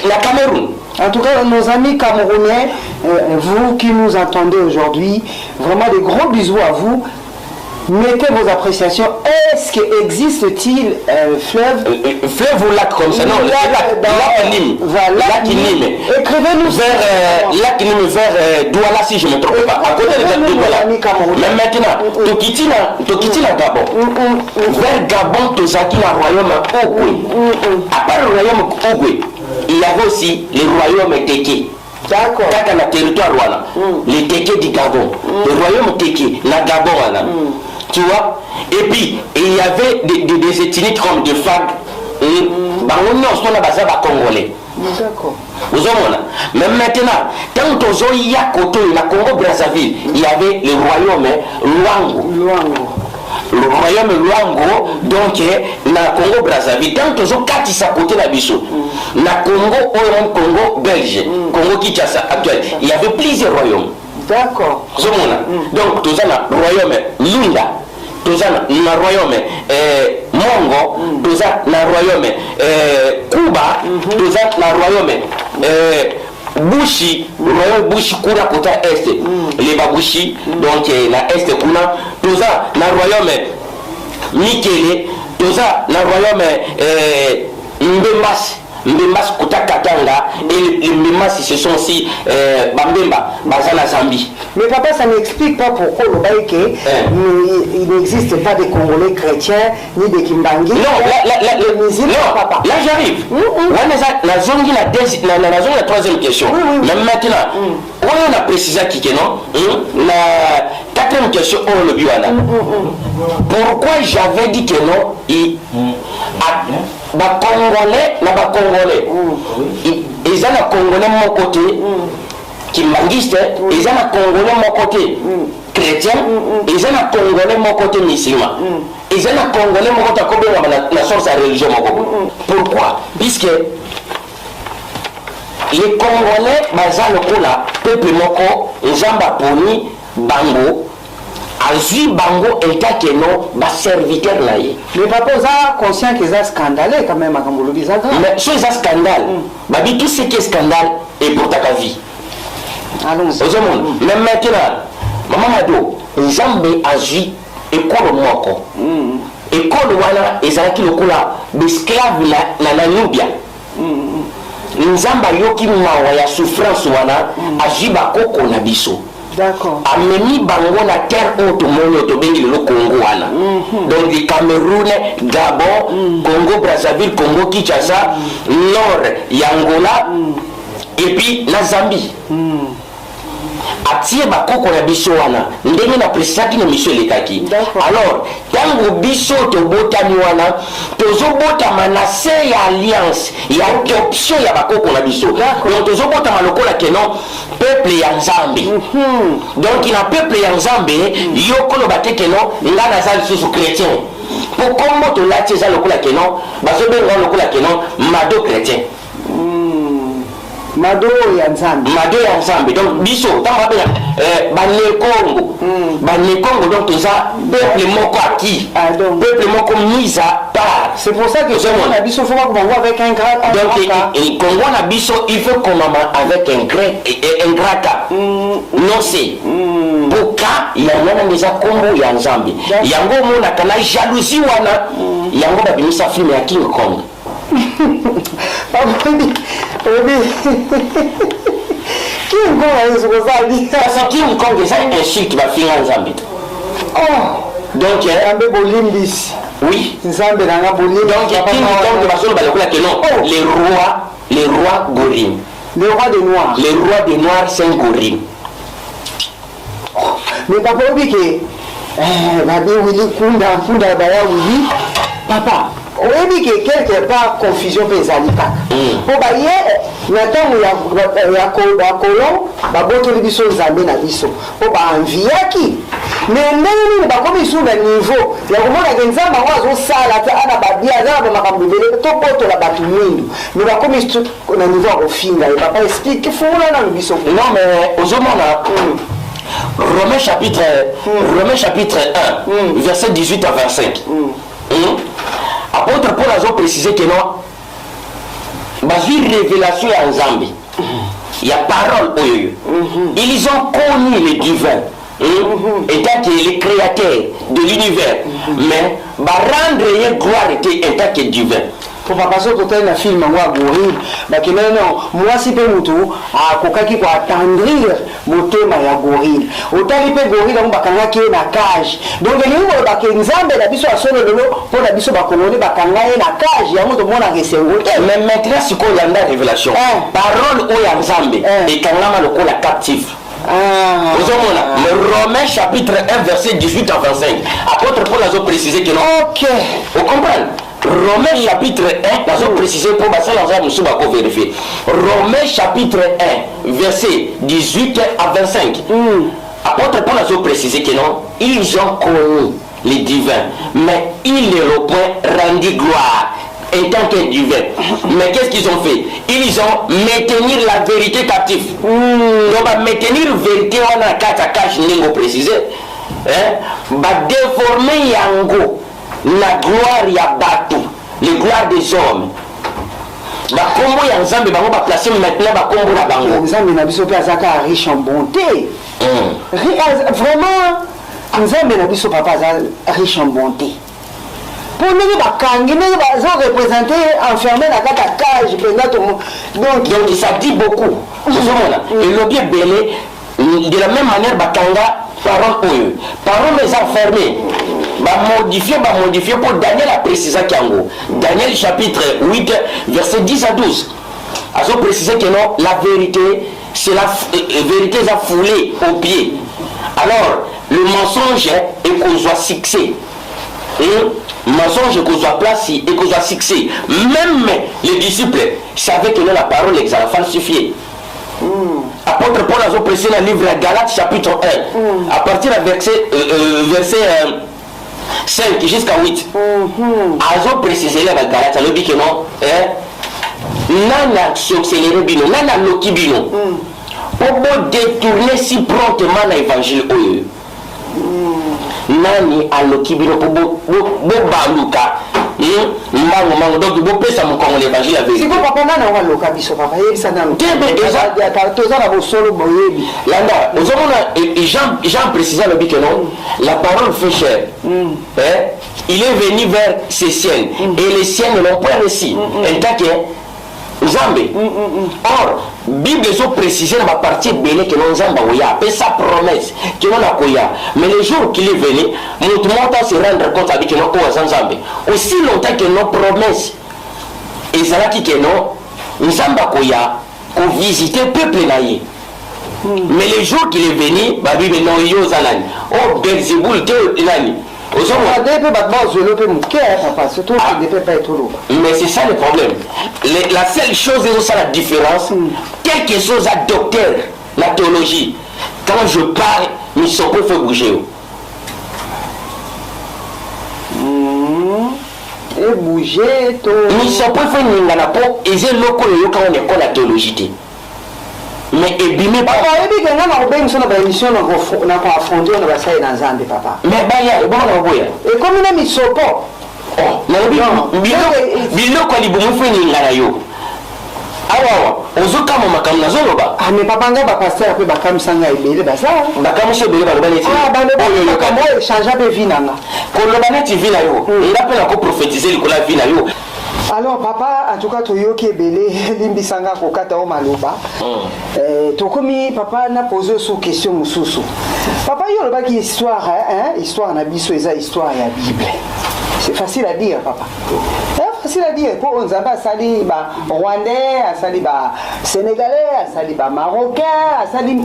la Cameroun. En tout cas, nos amis camerounais, vous qui nous entendez aujourd'hui, vraiment des gros bisous à vous. Mettez vos appréciations. Est-ce qu'existe-t-il fleuve fleuve ou lac comme ça? Non, lac Nîmes. Lac Nîmes. Écrivez-nous lac Nîmes vers Douala, si je ne me trompe pas. À côté de Douala. Mais maintenant, Tokiti na Gabon. Vers Gabon, Tozaki na royaume Ogwe. À part le royaume Ogwe, il y avait aussi le royaume Teke. D'accord. Dans le territoire Rwanda, les Teke du Gabon, le royaume Teke, la Gabon. Tu vois? Et puis, il y avait des ethnies comme des Fag. On a basé à Congolais. D'accord. Vous avez même maintenant, quand on a Congo-Brazzaville, il y avait le royaume Luango. le royaume Luango, donc na Congo Brazzaville. Tant que nous quatre à côté de Bisso, na Congo, Congo belge, Congo Kinshasa actuel, il y avait plusieurs royaumes. D'accord. Donc tous le royaume Lunda, tous le royaume Mongo, tous le royaume Kuba, tous le royaume Bushi, royaume Bushi Kura côté est, les Babushi, donc la est Kuna, tous le royaume Mikele, tous le royaume Mbembas. Mbembas Kouta Katanga et les Mbembas ce sont aussi Bambemba, Bazana Zambi. Mais papa, ça n'explique pas pourquoi le Baïké, il n'existe pas de Congolais chrétiens ni de Kimbangi. Non, papa. Là j'arrive. La zone la troisième question. Mais maintenant, on a précisé qui non? La quatrième question, on le biwana. Pourquoi j'avais dit que non? Les Congolais, ils ont un Congolais de mon côté, qui manguiste, ils ont un Congolais de mon côté chrétien, ils ont un Congolais de mon côté musulman, ils ont un Congolais de mon côté qui la source de religion. Pourquoi? Puisque les Congolais, le peuple moko, Nzamba Poni, Bango, Azui Bango état que non, ma serviteur là. Mais papa, vous êtes conscient que c'est scandaleux quand même à Cambolo Bizaga. Mais ce c'est scandale. Babi tout ce qui est scandale est pour ta vie. Allons-y. Mais maintenant, maman Mado, Nzambe Azui école moko. École wana ezalaki lokola esclave na Nubia. Nzamba yoki mawa ya souffrance wana Azui bakoko na biso. D'accord. Ameni bango na terre haute mono to bengi le Congo wana. Donc le Cameroun, Gabon, Congo Brazzaville, Congo Kinshasa, Nord Yangola et puis la Zambie. Atie bakoko na biso wana ndenge na presaki na mission lekaki. Alors tango biso to botani wana tozo botama na se ya alliance ya option ya bakoko na biso. Donc tozo botama lokola kenon peuple ya Nzambe. Donc il a peuple ya Nzambe yokolo bateke non nga na za lisusu chrétien. Pour comment to lati za lokola kenon bazo benga lokola kenon mado chrétien. Mado ya Nzambe. Donc biso tamba bena bane Congo donc tout ça peuple moko acquis. Peuple moko mis à part. C'est pour ça que on a biso faut qu'on voit avec un grand. Donc et Congo na biso il faut qu'on avec un grata. Non c'est. Boka ya mwana meza Congo ya Nzambe. Yango mona kana jalousie wana. Yango ba binisa film ya King Kong. King Kong est parce que King Kong c'est un insulte qui va finir en Zambie. Donc Nzambe bolimbis. Oui. Nzambe nanga bolimbi. Donc King Kong va sur balikola que non. Les rois Gorim. Les rois des noirs. Les rois des noirs c'est un Gorim. Mais papa obi que babi wili kunda baya wili papa. Oui, quelque part confusion pézalika. Pour bailler, maintenant il y a colon, baboto libiso Nzambe na biso. Pour ba enviaki. Mais ndenge ba comme sur le niveau, ya komona ke Nzambe wazo sala ta ana babia za ba makambele to poto la batu mwindu. Mais ba comme na niveau au finga, et papa explique fona na biso. Non mais aux hommes Romains chapitre 1, verset 18 à 25. Apôtre Paul a précisé que non, une révélation à Nzambe. Il y a parole. Ils ont connu le divin, étant que les créateurs de l'univers, mais rendre gloire était étant que divin. Pour pas passer côté un film en gorille, mais que non, moi si peu moutou, à kokaki pour attendrir motema ya gorille. Autant il peut gorille donc bakanga qui est na cage. Donc les gens ba Nzambe na biso asolo lelo pour la biso ba kolone bakanga na cage ya moto mona ke sengote. Mais maintenant si ko yanda révélation. Parole o ya Nzambe et kangama lokola captif. Le Romains chapitre 1 verset 18 à 25. Apôtre Paul a précisé que non. OK. Vous comprenez? Romains chapitre 1, nous avons précisé pour vérifier. Romains chapitre 1, verset 18 à 25. Apôtre Paul a précisé que non, ils ont connu les divins, mais ils ne leur ont point rendu gloire en tant que divin. Mais qu'est-ce qu'ils ont fait? Ils ont maintenu la vérité captive. Donc, maintenir la vérité, on a cache n'est précisé. Déformer yango la gloire ya batu, les gloires des hommes. Bakombo ya Nzambe bango ba placer maintenant bakombo na bango. Nzambe na biso pe azaka riche en bonté. Vraiment Nzambe na biso papa riche en bonté. Pour nous bakangi nous bazо représenter enfermé dans la cage pendant tout donc ça dit beaucoup. Et le bien belé de la même manière bakanga parole les enfermés. Modifier pour Daniel a précisé qu'en Daniel chapitre 8 verset 10 à 12 a précisé que non, la vérité c'est la vérité a foulé au pied. Alors le mensonge est qu'on soit fixé, mensonge est qu'on soit placé et qu'on soit fixé. Même les disciples savaient que non, la parole les a falsifié. Apôtre Paul a précisé dans le livre Galates chapitre 1 à partir du verset 5 jusqu'à 8. A précisé dans Galates, il dit que non, nana sorcellerie bino, nana loki bino, pour détourner si promptement l'évangile. Nani aloki bino pour baluka. Donc vous pouvez ça mon l'évangile avec. Si vous papa nana wa loka biso papa yebisa nano. Toza na bosolo boyebi. Landa, nous avons Jean précisé le que non, la parole fait chair. Il est venu vers ses siennes et les siennes ne l'ont pas reçu. En tant que Nzambe. Or, Bible a précisé dans la partie belé que nous Nzamba oya, et sa promesse que nous a koya. Mais le jour qu'il est venu, nous devons se rendre compte avec nous au Nzambe. Aussi longtemps que nos promesses et ça qui que nous Nzamba koya, qu'on visite le peuple naïe. Mais le jour qu'il est venu, la Bible non yo zalani. Oh Belzéboul te nani. Mais c'est ça le problème. La seule chose, c'est ça la différence. Quelque chose à docteur, la théologie. Quand je parle, ils sont pas fait bouger. Et bouger, ils sont pas fait n'ingana po. Ils sont locaux quand on est la théologie. Mais ebimé papa ebi que ngana obengi sona ba émission na ko affronter na ba sai na Nzambe papa. Mais baya bon na boya. Et comme na misopo. Oh, na bilo ko libumu fe ni ngana yo. Awa ozuka mama kam na zoloba. Ah mais papa nga ba pasteur pe ba kam sanga ebele ba ça. Ba kam se bele ba ba neti. Ah ba le ba kam mo changer be vie nanga. Ko lo ba neti vie na yo. Il a pas ko prophétiser likola vie na yo. Alors papa, en tout cas toyoki ebele limbisanga kokata o maloba. Tokomi papa na posé sous question mususu. Papa yo loba ki histoire histoire na biso eza histoire ya Bible. C'est facile à dire papa. Facile à dire pour Nzamba sali ba Rwandais, sali ba Sénégalais, sali ba Marocain, sali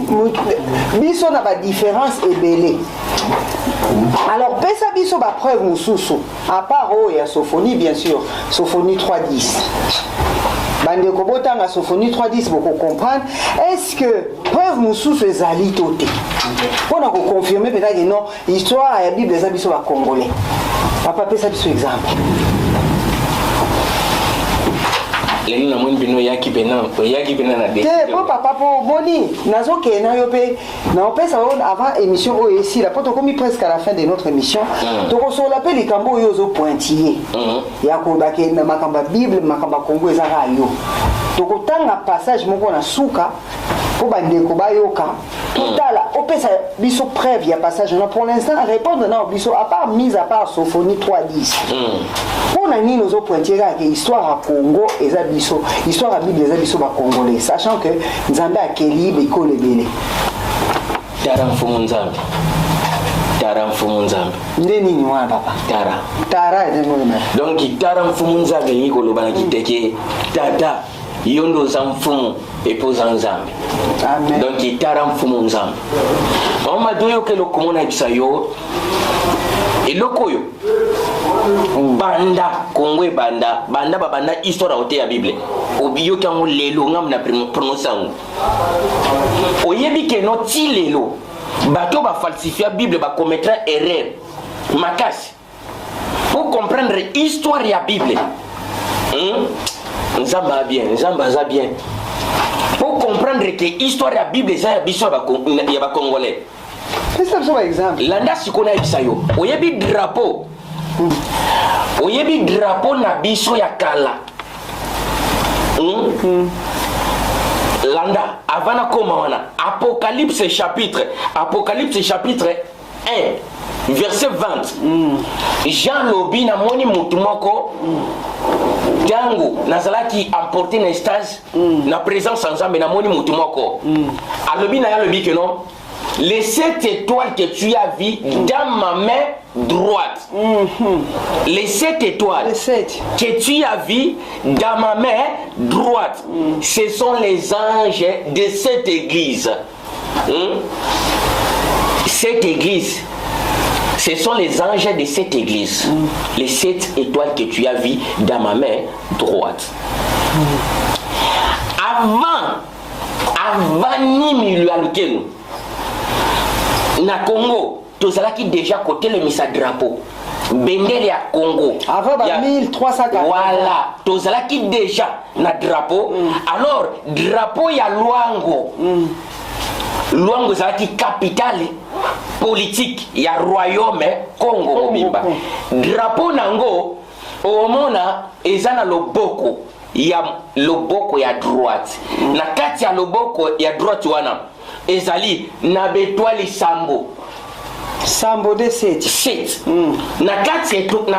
biso na ba différence ebele. Alors pesa biso ba preuve mususu à part ya Sophonie bien sûr, Sophonie 3:10. Bande ko botanga Sophonie 3:10 pour comprendre est-ce que preuve mususu ezali toté. Pour na ko confirmer peut-être non, histoire ya Bible za biso ba congolais. Papa pesa biso exemple. Les gens qui ont yaki pena na dé. Papa pour boni nazo ke na yo pe na opesa avant émission o ici la poto komi presque à la fin de notre émission donc on se l'appelle les cambo yo zo pointillé ya ko ba ke na makamba Bible makamba Congo ezaka yo donc autant un passage moko na suka pour bande ko ba yoka totala opesa biso preuve ya passage na pour l'instant répondre na biso à part mise à part Sophonie 3:10 on a ni nos pointillé que histoire à Congo eza biso histoire à Bible eza biso ba congolais sachant que Nzambe akeli biko lebele tara mfumu Nzambe ndeni ni wana papa tara donc tara mfumu Nzambe ni ko lobana kiteke tata yondo za mfumu epoza Nzambe. Amen. Donc itara mfumu Nzambe. Mama doyo ke lokomona bisa yo eloko yo banda kongwe banda babanda histoire ote ya Bible obiyo kango lelo ngam na prononçango oyebi ke no ti lelo bato ba falsifier Bible ba commettre erreur makasi pour comprendre l'histoire de la Bible. Nzamba bien, Nzamba za bien. Pour comprendre que l'histoire de la Bible est ya Congolais. Qu'est-ce que c'est un exemple? Landa sikona ibisayo. Oyebi drapeau. Oyebi drapeau na biso ya kala. Landa avana koma wana. Apocalypse chapitre 1 verset 20. Jean lobi na moni mutu moko tango nazalaki emporté na stage na présence ensemble na moni mutu moko. Alobi na ya lobi que non. Les 7 étoiles que tu as vues dans ma main droite. Les 7 étoiles que tu as vues dans ma main droite, ce sont les anges de cette église. Cette église, ce sont les anges de cette église. Les 7 étoiles que tu as vues dans ma main droite. Avant Nimi Lualukenu, na Congo, tozalaki déjà côté le misa drapeau. Bendele ya Congo. Avant 1340. Voilà, tozalaki déjà na drapeau. Alors, drapeau ya Luango. Luango zalaki capitale politique ya royaume Congo mobimba. Drapeau nango omona ezana loboko ya droite. Na kati ya loboko ya droite wana ezali na betwali sambo de 7 na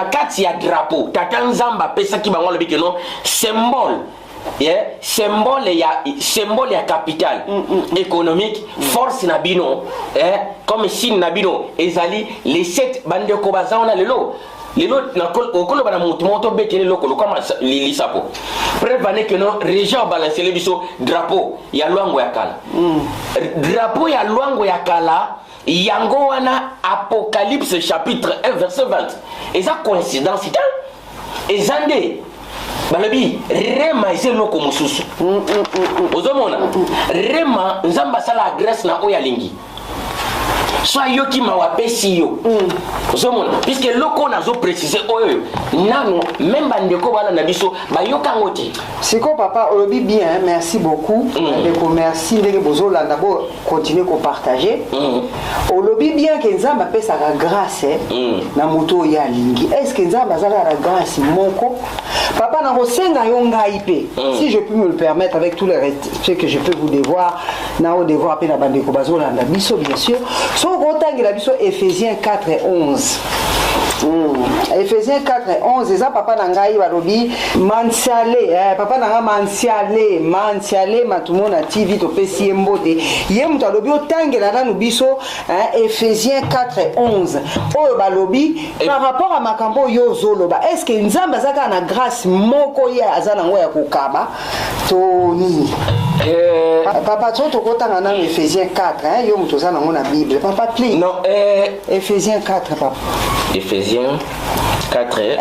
kati ya drapeau tata nzamba pesa ki bango lobi que non symbole ya capital économique force na bino comme signe na bino ezali les 7 bandeko bazana lelo okolo bana mutu moto betele lokolo kama lilisapo preuve ane que non région balancer le biso drapeau ya Luango ya kala. Drapeau ya Luango ya kala yango wana Apocalypse chapitre 1 verset 20. Eza coïncidence ita ezande balobi rema ese loko mususu ozomona rema nzamba sala grâce na oya lingi soit yoki mawapesi yo puisque loko nazo préciser oyo nano même bandeko bana na biso bayoka ngote siko papa olobi bien merci beaucoup ndeko merci ndenge bozola d'abord continuer ko partager olobi bien que nzamba pesa ka grâce na moto ya lingi est-ce que nzamba zala la grâce moko papa na rosenga yo ngai pe si je peux me le permettre avec tous les respects que je peux vous devoir na o devoir pe na bandeko bazola na biso bien sûr so kotangi la biso Ephésiens 4 et 11. Ephésiens 4 et 11 eza papa na ngai balobi mansiale papa na nga mansiale matumona TV to pesi mbote ye mutu alobi otangela nanu biso Ephésiens 4 et 11 oyo balobi par rapport à makambo yo zoloba est-ce que nzamba zaka na grâce moko ye azana ngo ya kokaba to nini papa to kotanga na Ephésiens 4 yo mutu azana ngo na Bible papa please non Ephésiens 4 papa Ephésiens 4 et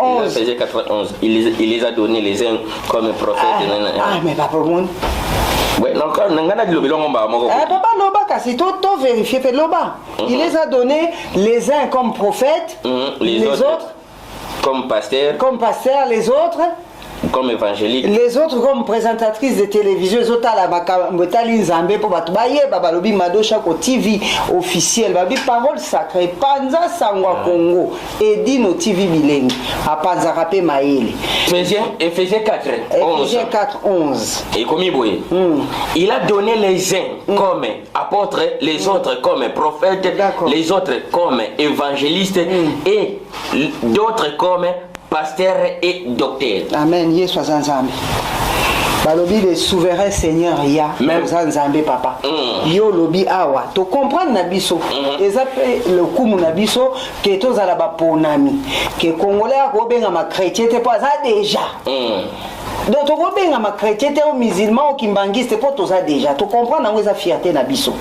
11. Ephésiens 4 et 11. Il les a donnés les uns comme prophètes. Mais papa bon. Ouais, non, nangana di lobelo ngomba moko. Papa loba kasi to vérifier pe loba. Il les a donnés les uns comme prophètes, les autres comme pasteurs, les autres comme évangélique, les autres comme présentatrices de télévision, les autres à la Makambotali Nzambe pour batubaye babalobi Madosha ko TV officiel babi parole sacrée Panza Sangwa Congo et dit nos TV bilingue à Panza Rapé Maïli. Ephésiens 4 11. Et comme il a donné les uns comme apôtres, les autres comme prophètes, les autres comme évangélistes et d'autres comme pasteur et docteur. Amen. Yesu azanzambe. Balobi le souverain Seigneur ya azanzambe papa. Yo lobi awa. To comprendre na biso. Ezape le kumu na biso que tozala ba ponami. Que congolais ko benga ma chrétien te pas déjà. Donc to benga ma chrétien te o musulman o kimbangiste po toza déjà. To comprendre ngo eza fierté na biso.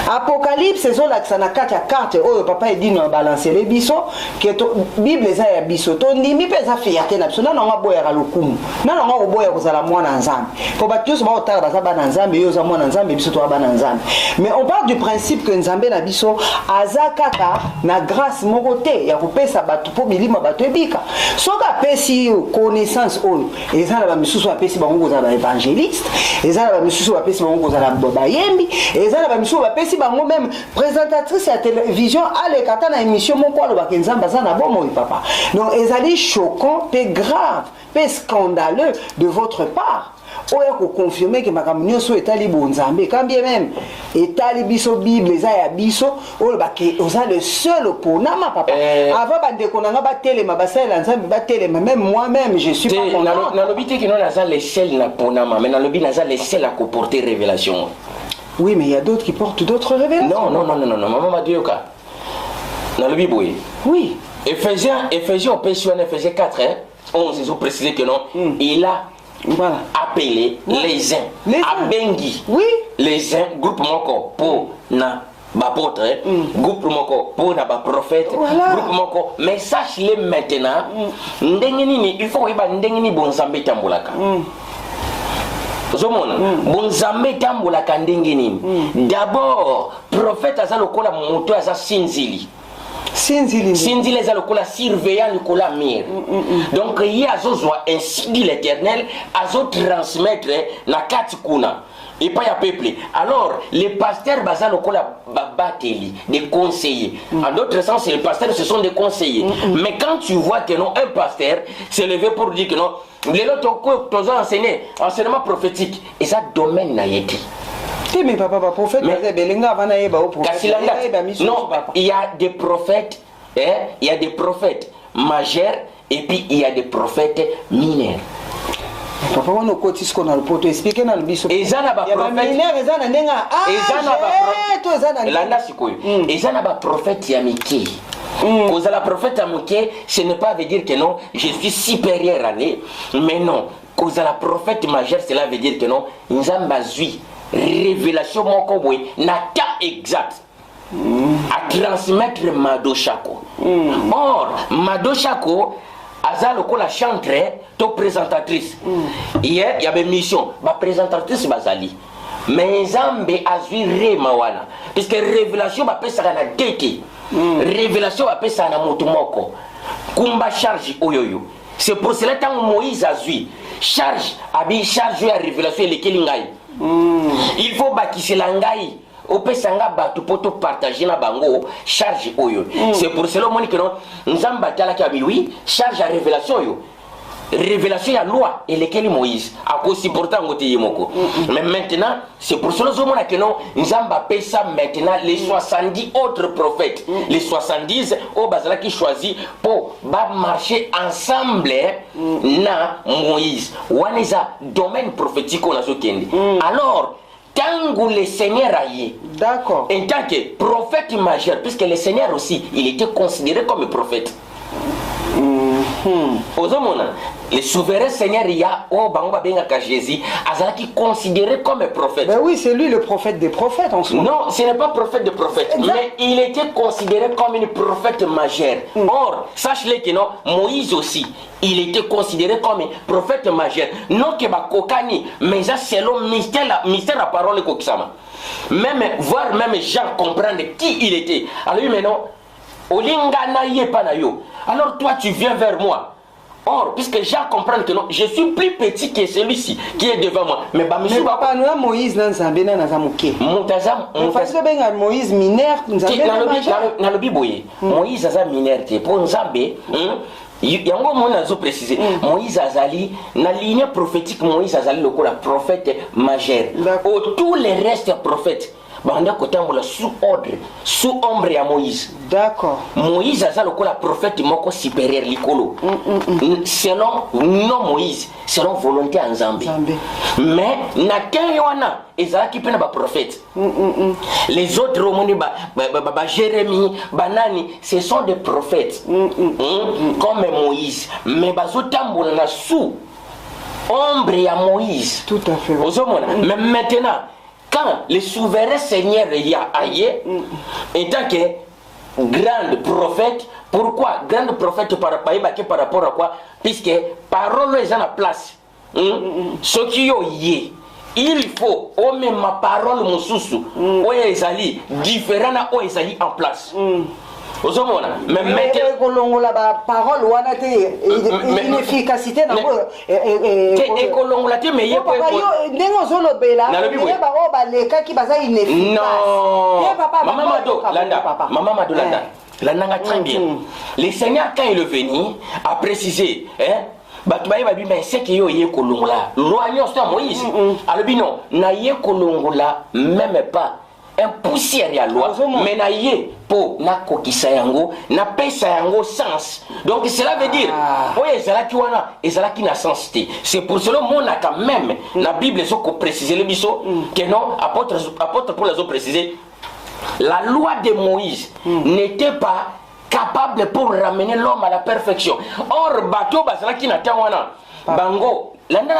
Apocalypse zo la na carte oyo papa edi no balancer le biso que to Bible eza ya biso. To ndimi pesa fierté na biso. Na nga boya ka lokumu. Na nga ko boya ko zala mwana nzambe. Pour battre ce moment tard baza bana nzambe yo za mwana nzambe biso to bana nzambe. Mais on part du principe que nzambe na biso azakaka na grâce morote ya kopesa batu po bilima batu ebika. Soka pesi connaissance oyo ezala ba misusu apesi bango za ba évangéliste, ezala ba misusu apesi bango za ba yembi, ezala ba misusu apesi bango même présentatrice à télévision ale kata na émission moko alo ba nzambe za na bomo papa. Donc ezali choquant et grave, et scandaleux de votre part. Oya ko confirmer que makambo nyonso etali bonzambe quand bien même etali biso bible eza ya biso oyo bake oza le seul ponama papa avant bande konanga batelema basala nzambe batelema même moi-même je suis pas content na lobité que non naza le seul na ponama mais na lobi naza le seul à porter révélation. Oui mais il y a d'autres qui portent d'autres révélations. Non maman m'a dit yoka na lobi boy. Oui. Éphésiens on peut sur Éphésiens 4 hein 11 ils ont précisé que non il a voilà. Appelé les uns à Bengi. Oui. Les uns, groupe moko pour na apôtre, groupe moko pour na prophète, voilà. Groupe moko. Mais sache-le maintenant, il faut que ndengeni bonzambe tambulaka. Zomona, bonzambe tambulaka ndengeni. D'abord, prophète azalokola moto aza sinzili. Sinzili eza lokola surveillant lokola mir. Donc il y a azozwa ainsi dit l'Éternel azo transmettre na kati kuna et pas ya peuple. Alors les pasteurs baza lokola babateli des conseillers. En d'autres sens les pasteurs ce sont des conseillers. Mais quand tu vois que non un pasteur s'est levé pour dire que non les autres tozo enseigner enseignement prophétique et ça domaine na yeti. Mais papa, prophète, non, il y a des prophètes, il y a des prophètes majeurs et puis il y a des prophètes mineurs. Papa, on a côté ce qu'on a le poteau expliqué dans le biseau. Et ça n'a pas prophète. Et ça n'a pas prophète Yamiki. Cause la prophète Yamiki, ce n'est pas veut dire que non, je suis supérieur à lui, mais non. Cause la prophète majeur, cela veut dire que non, nous avons révélation moko boy na temps exact à transmettre Madoshako. Or Madoshako aza lokola chantre to présentatrice. Hier il y avait mission ba présentatrice bazali. Mais Nzambe azui rema wana puisque révélation ba pesa na deke. Révélation ba pesa na moto moko. Kumba charge oyoyo. C'est pour cela que Moïse azui charge abi charge ya révélation lekeli ngai. Il faut bâtir l'angaï. Au pesanga batu poto partager na bango charge oyo. C'est pour cela que nous avons batala ki oui charge à révélation yo. Révélation ya loi et lesquels Moïse a aussi pourtant ngote yemoko. Mais maintenant c'est pour cela que nous avons ça maintenant les 70 autres prophètes, les 70 au bazala qui choisi pour marcher ensemble na Moïse. Waneza domaine prophétique on a sokende. Alors tant le Seigneur a y d'accord. En tant que prophète majeur puisque le Seigneur aussi il était considéré comme prophète. Le souverain Seigneur il y a au Bangba Bengaka Jésus qui considéré comme prophète. Ben oui, c'est lui le prophète des prophètes en ce moment. Non, ce n'est pas prophète des prophètes, mais il était considéré comme une prophète majeure. Or, sache-le que non, Moïse aussi, il était considéré comme un prophète majeur. Non que Bakokani, mais ça selon mystère la parole Kokisama. Même voir même Jean comprendre qui il était. Alors lui maintenant, Olingana Yepanayo. Alors toi tu viens vers moi. Or, puisque Jean comprend que non, je suis plus petit que celui-ci qui est devant moi. Mais papa, nous avons Moïse dans Zambéna dans Zamouké. Moïse mineur, nous avons le Bible. Moïse a mineur. Pour Zambé, il y a un moment où précisé. Moïse Azali, dans la ligne prophétique, Moïse Azali, le prophète majeur. Tous les restes prophètes. Sous ordre, sous ombre à Moïse. D'accord. Moïse a le prophète moko supérieur likolo. Selon non Moïse, selon volonté en Zambie. Mais na kenwana ezala ki pena ba prophète. Les autres Jérémie, Banani, ce sont des prophètes. Comme Moïse, mais bazotambola na sous ombre à Moïse. Tout à fait. Mais maintenant quand le souverain Seigneur y a aillé, en tant que grand prophète, pourquoi grand prophète par rapport à quoi? Puisque parole est en la place. Ce qui est, il faut, au même ma parole, mon sous, où ezali, différent na où ezali en place. Ozomona, mais mettez. La parole, ou une efficacité dans et kolongola te mais papa yo ndengo zolobela ba o ba leka ki baza inefficace. Non. Maman Mado, Landa, Maman Mado Landa. Landa très bien. Le Seigneur quand il est venu a précisé, hein? Batubaye babi mais c'est que yo yé kolongola. Loi nyos ta Moïse. Alors non, na yé kolongola même pas un poussière ya loi, mais na yé po na kokisa yango, na pesa yango sens. Donc cela veut dire, oye ezala ki wana, ezala ki na sens te. C'est pour cela mon a quand même la Bible zo ko préciser le biso que non apôtre pour les autres préciser la loi de Moïse n'était pas capable pour ramener l'homme à la perfection. Or bateau bazala ki na tawana bango l'année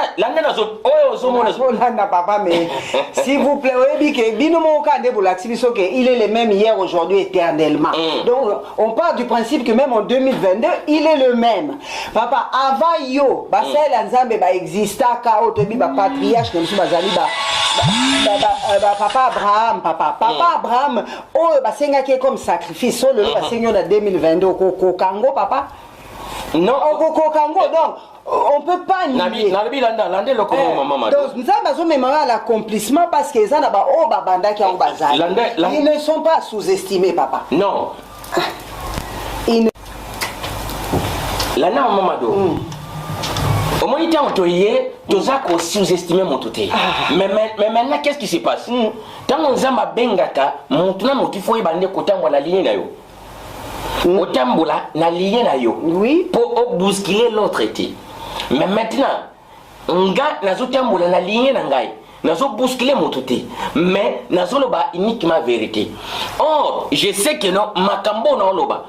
papa, mais s'il vous plaît, il est le même hier, aujourd'hui, éternellement. Donc, on part du principe que même en 2022, il est le même. Papa, avant yo, Basel Anzambe exista, patriarche, papa Abraham, oh, basenga qui est comme sacrifice, le Seigneur en 2022, Congo, papa. Non, Congo, donc. On peut pas nier. Donc nous avons l'accomplissement parce que ils ne sont pas sous-estimés, papa. Non. Lana Mamado. Au moins il y a un sous-estimé mon touté. Mais maintenant qu'est-ce qui se passe? Tant on a bengaka, maintenant il faut y bander côté la ligne na yo. Otambola na ligne na yo. Oui. Pour bousculer l'autre été. Mais maintenant, on a na ligne nangai, nazo bousculer mon touté, mais nazo loba uniquement vérité. Or, je sais que non, makambo non loba.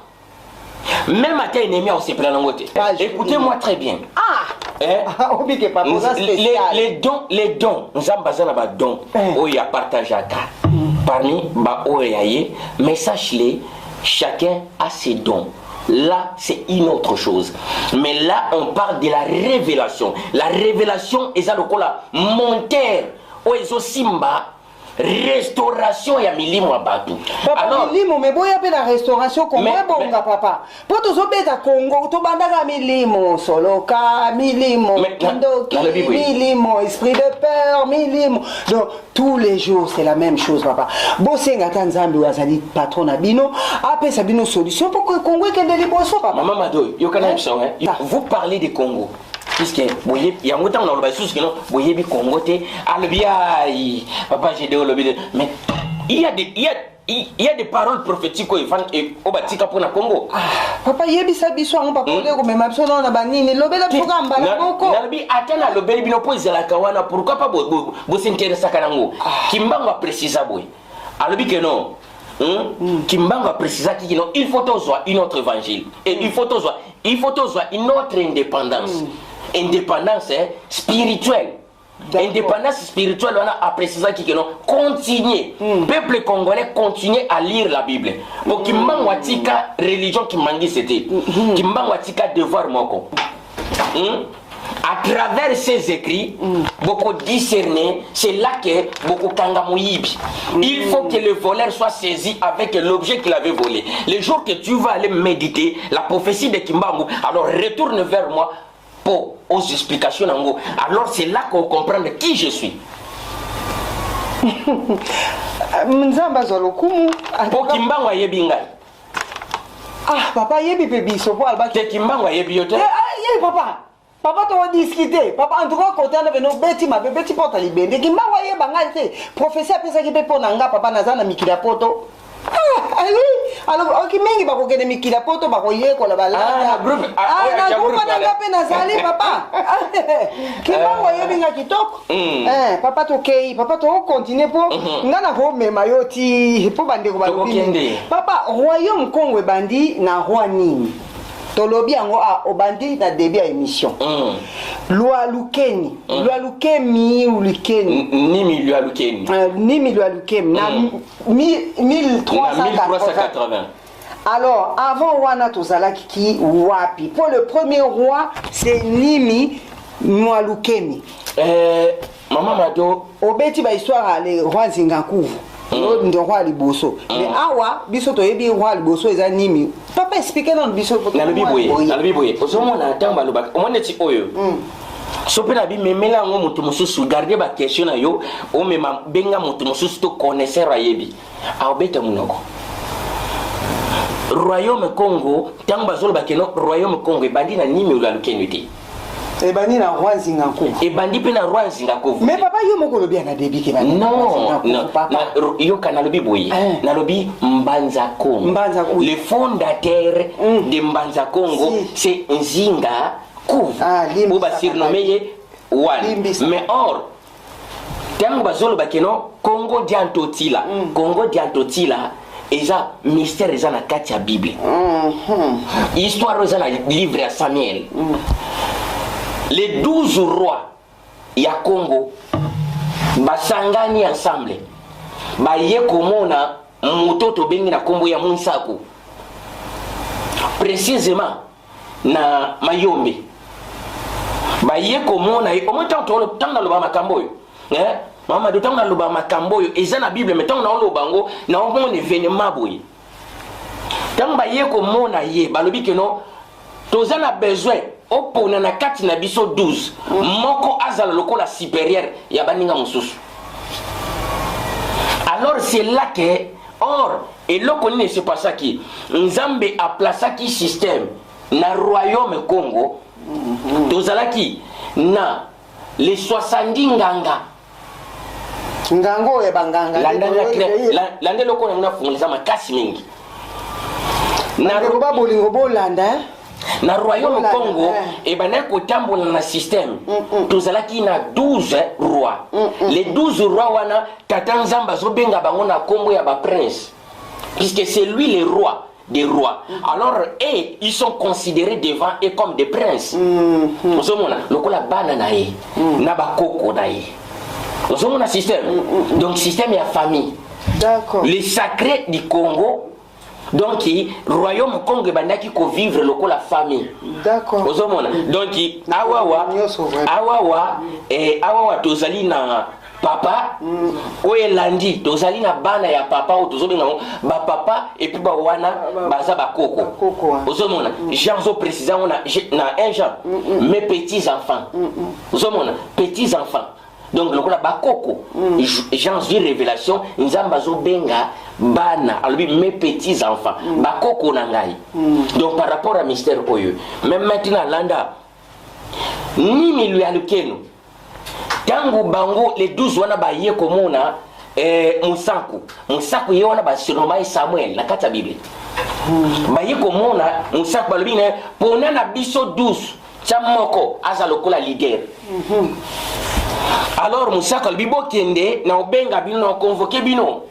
Même matin ennemi on se plaint en côté. Écoutez-moi très bien. Les dons, nous avons besoin de dons. Oh, il y a partage à cas. Parmi ba oyaye, mais sachez-les, chacun a ses dons. Là, c'est une autre chose. Mais là, on parle de la révélation. La révélation est à l'école monter au Simba. Restauration ya milimo abatu. Alors milimo mais boya pe la restauration comme bonga papa. Pour tous obeta Congo to bandaka milimo soloka milimo milimo esprit de peur milimo. Donc tous les jours c'est la même chose papa. Bosenga tanzambi wazali patron na bino après ça bino solution pour que le Congo kende liboso papa. Maman Mado, yo kana biso hein. Vous parlez du Congo. Puisque il y a un temps on a le Congo papa j'ai des mais il y a des paroles prophétiques au Batika pour le Congo. Papa yebisa biso on papa mais mabso na banini lobela programme bala boko nalbi atana lobeli bino poser la kawana pourquoi pas bo s'intéresser kanango kimbango précisa boy alobi que non Kimbango précisa qu'il il faut avoir une autre évangile et il faut avoir une autre indépendance. Indépendance spirituelle. Indépendance spirituelle, on a précisé qu'il continuer. Peuple congolais continue à lire la Bible. Pour Kimbango Tika religion qui mangue c'était. Kimbango Tika devoir moko. À travers ces écrits, beaucoup discerner, c'est là que beaucoup kangamouibi. Il faut que le voleur soit saisi avec l'objet qu'il avait volé. Le jour que tu vas aller méditer la prophétie de Kimbangu, alors retourne vers moi pour aux explications. Alors c'est là qu'on comprend qui je suis. Pour Kimbangu yebi ngai. Ah papa yebi pebi so pour alba. Kimbangu yebi yote. Papa. Papa tu vas discuter. Papa en tout cas quand on a venu beti ma beti porte à libérer. Kimbangu yebi bangai professeur pesa ki pe ponanga papa nazana mikila poto. Ah oui, alors ok mingi bako kene mikila poto bako ye ko la balada. Groupe na groupe na ngape na zali papa. Kimbangu yebi nga kitoko. Papa to kei, papa to continuer pour ngana ko mema yoti po bande ko balobi. Papa royaume Congo bandi na roi nini. Tolobi yango a obandi na début à émission. Loi Lukeni, Loi Lukemi ou Lukeni. Nimi Loi Lukeni. Nimi Loi Lukemi. Na 1380. Alors, avant Wana Tozala Kiki Wapi. Pour le premier roi, c'est Nimi Noalukemi. Maman Mado. Obeti ba histoire ale roi Zingakuvu. Ndo roi liboso. Mais awa biso to yebi roi liboso eza nimi. Papa expliquer dans biso na le biboye. Osomona tamba lo ba. Omone ti oyo. Sopena bi memela ngo mutu mususu garder ba question na yo o mema benga mutu mususu to connaisseur ayebi. A obeta munoko. Royaume Congo tamba zolo ba keno Royaume Congo e bandi na nimi ulalukeni te. Et bandi na roi Zingakuvu. Et bandi pe na roi Zingakuvu. Mais papa yo moko lobi na debi ke bandi. Non, papa. Yo kana lobi boye. Na lobi Mbanza Congo. Le fondateur de Mbanza Congo, c'est Nzinga Kuvu. Ou ba surnommé One. Mais or tango bazolo bakeno Congo diantotila. Congo diantotila eza mystère eza na kati ya Bible. Histoire eza na livre ya Samuel. Les 12 rois ya Congo basangani ensemble baye komona mutoto bengi na kombo ya Munsaku précisément na Mayombe baye komona omonta tanga loba makambo yo mama de tanga loba makambo yo eza na Bible mais tanga na loba ngo na omona événement boye tanga baye komona ye balobi que non tozana besoin opona na kati na biso 12 moko azala lokola supérieur ya baninga mususu. Alors c'est là que or et loko ne c'est pas ça qui Nzambe a placé qui système na royaume Congo tozalaki na les 70 nganga ngango e banganga lande loko na fungoliza makasi mingi na ko ba bolingo bolanda na royaume Congo et bana ko tambola na système tozalaki na 12 rois. Les 12 rois wana tata Nzamba zo benga bango na kombo ya ba prince puisque c'est lui le roi des rois. Alors ils sont considérés devant et comme des princes. Ozomona lokola bana na ye na ba koko na ye. Ozomona système. Donc système ya famille. D'accord. Les sacrés du Congo. Donc royaume Congo bandaki ko vivre lokola famille. D'accord. Ozomona. Donc awawa tozali na papa oyelandi tozali na bana ya papa o tozobenga ba papa et puis ba wana baza ba koko. Ozomona. Jean zo précisant na 1 Jean mes petits enfants. Ozomona petits enfants. Donc lokola bakoko Jean vu révélation Nzamba zo benga bana alobi mes petits enfants bakoko na ngai. Donc par rapport à mystère oyo même maintenant landa nimi lui alukeno tangu bango les 12 wana baye komona Musaku ye wana ba surnommé Samuel na kata Bible baye komona Musaku balobi ne pona na biso 12 chamoko aza lokola leader. Alors Musaku bibo kende na obenga bino na convoquer bino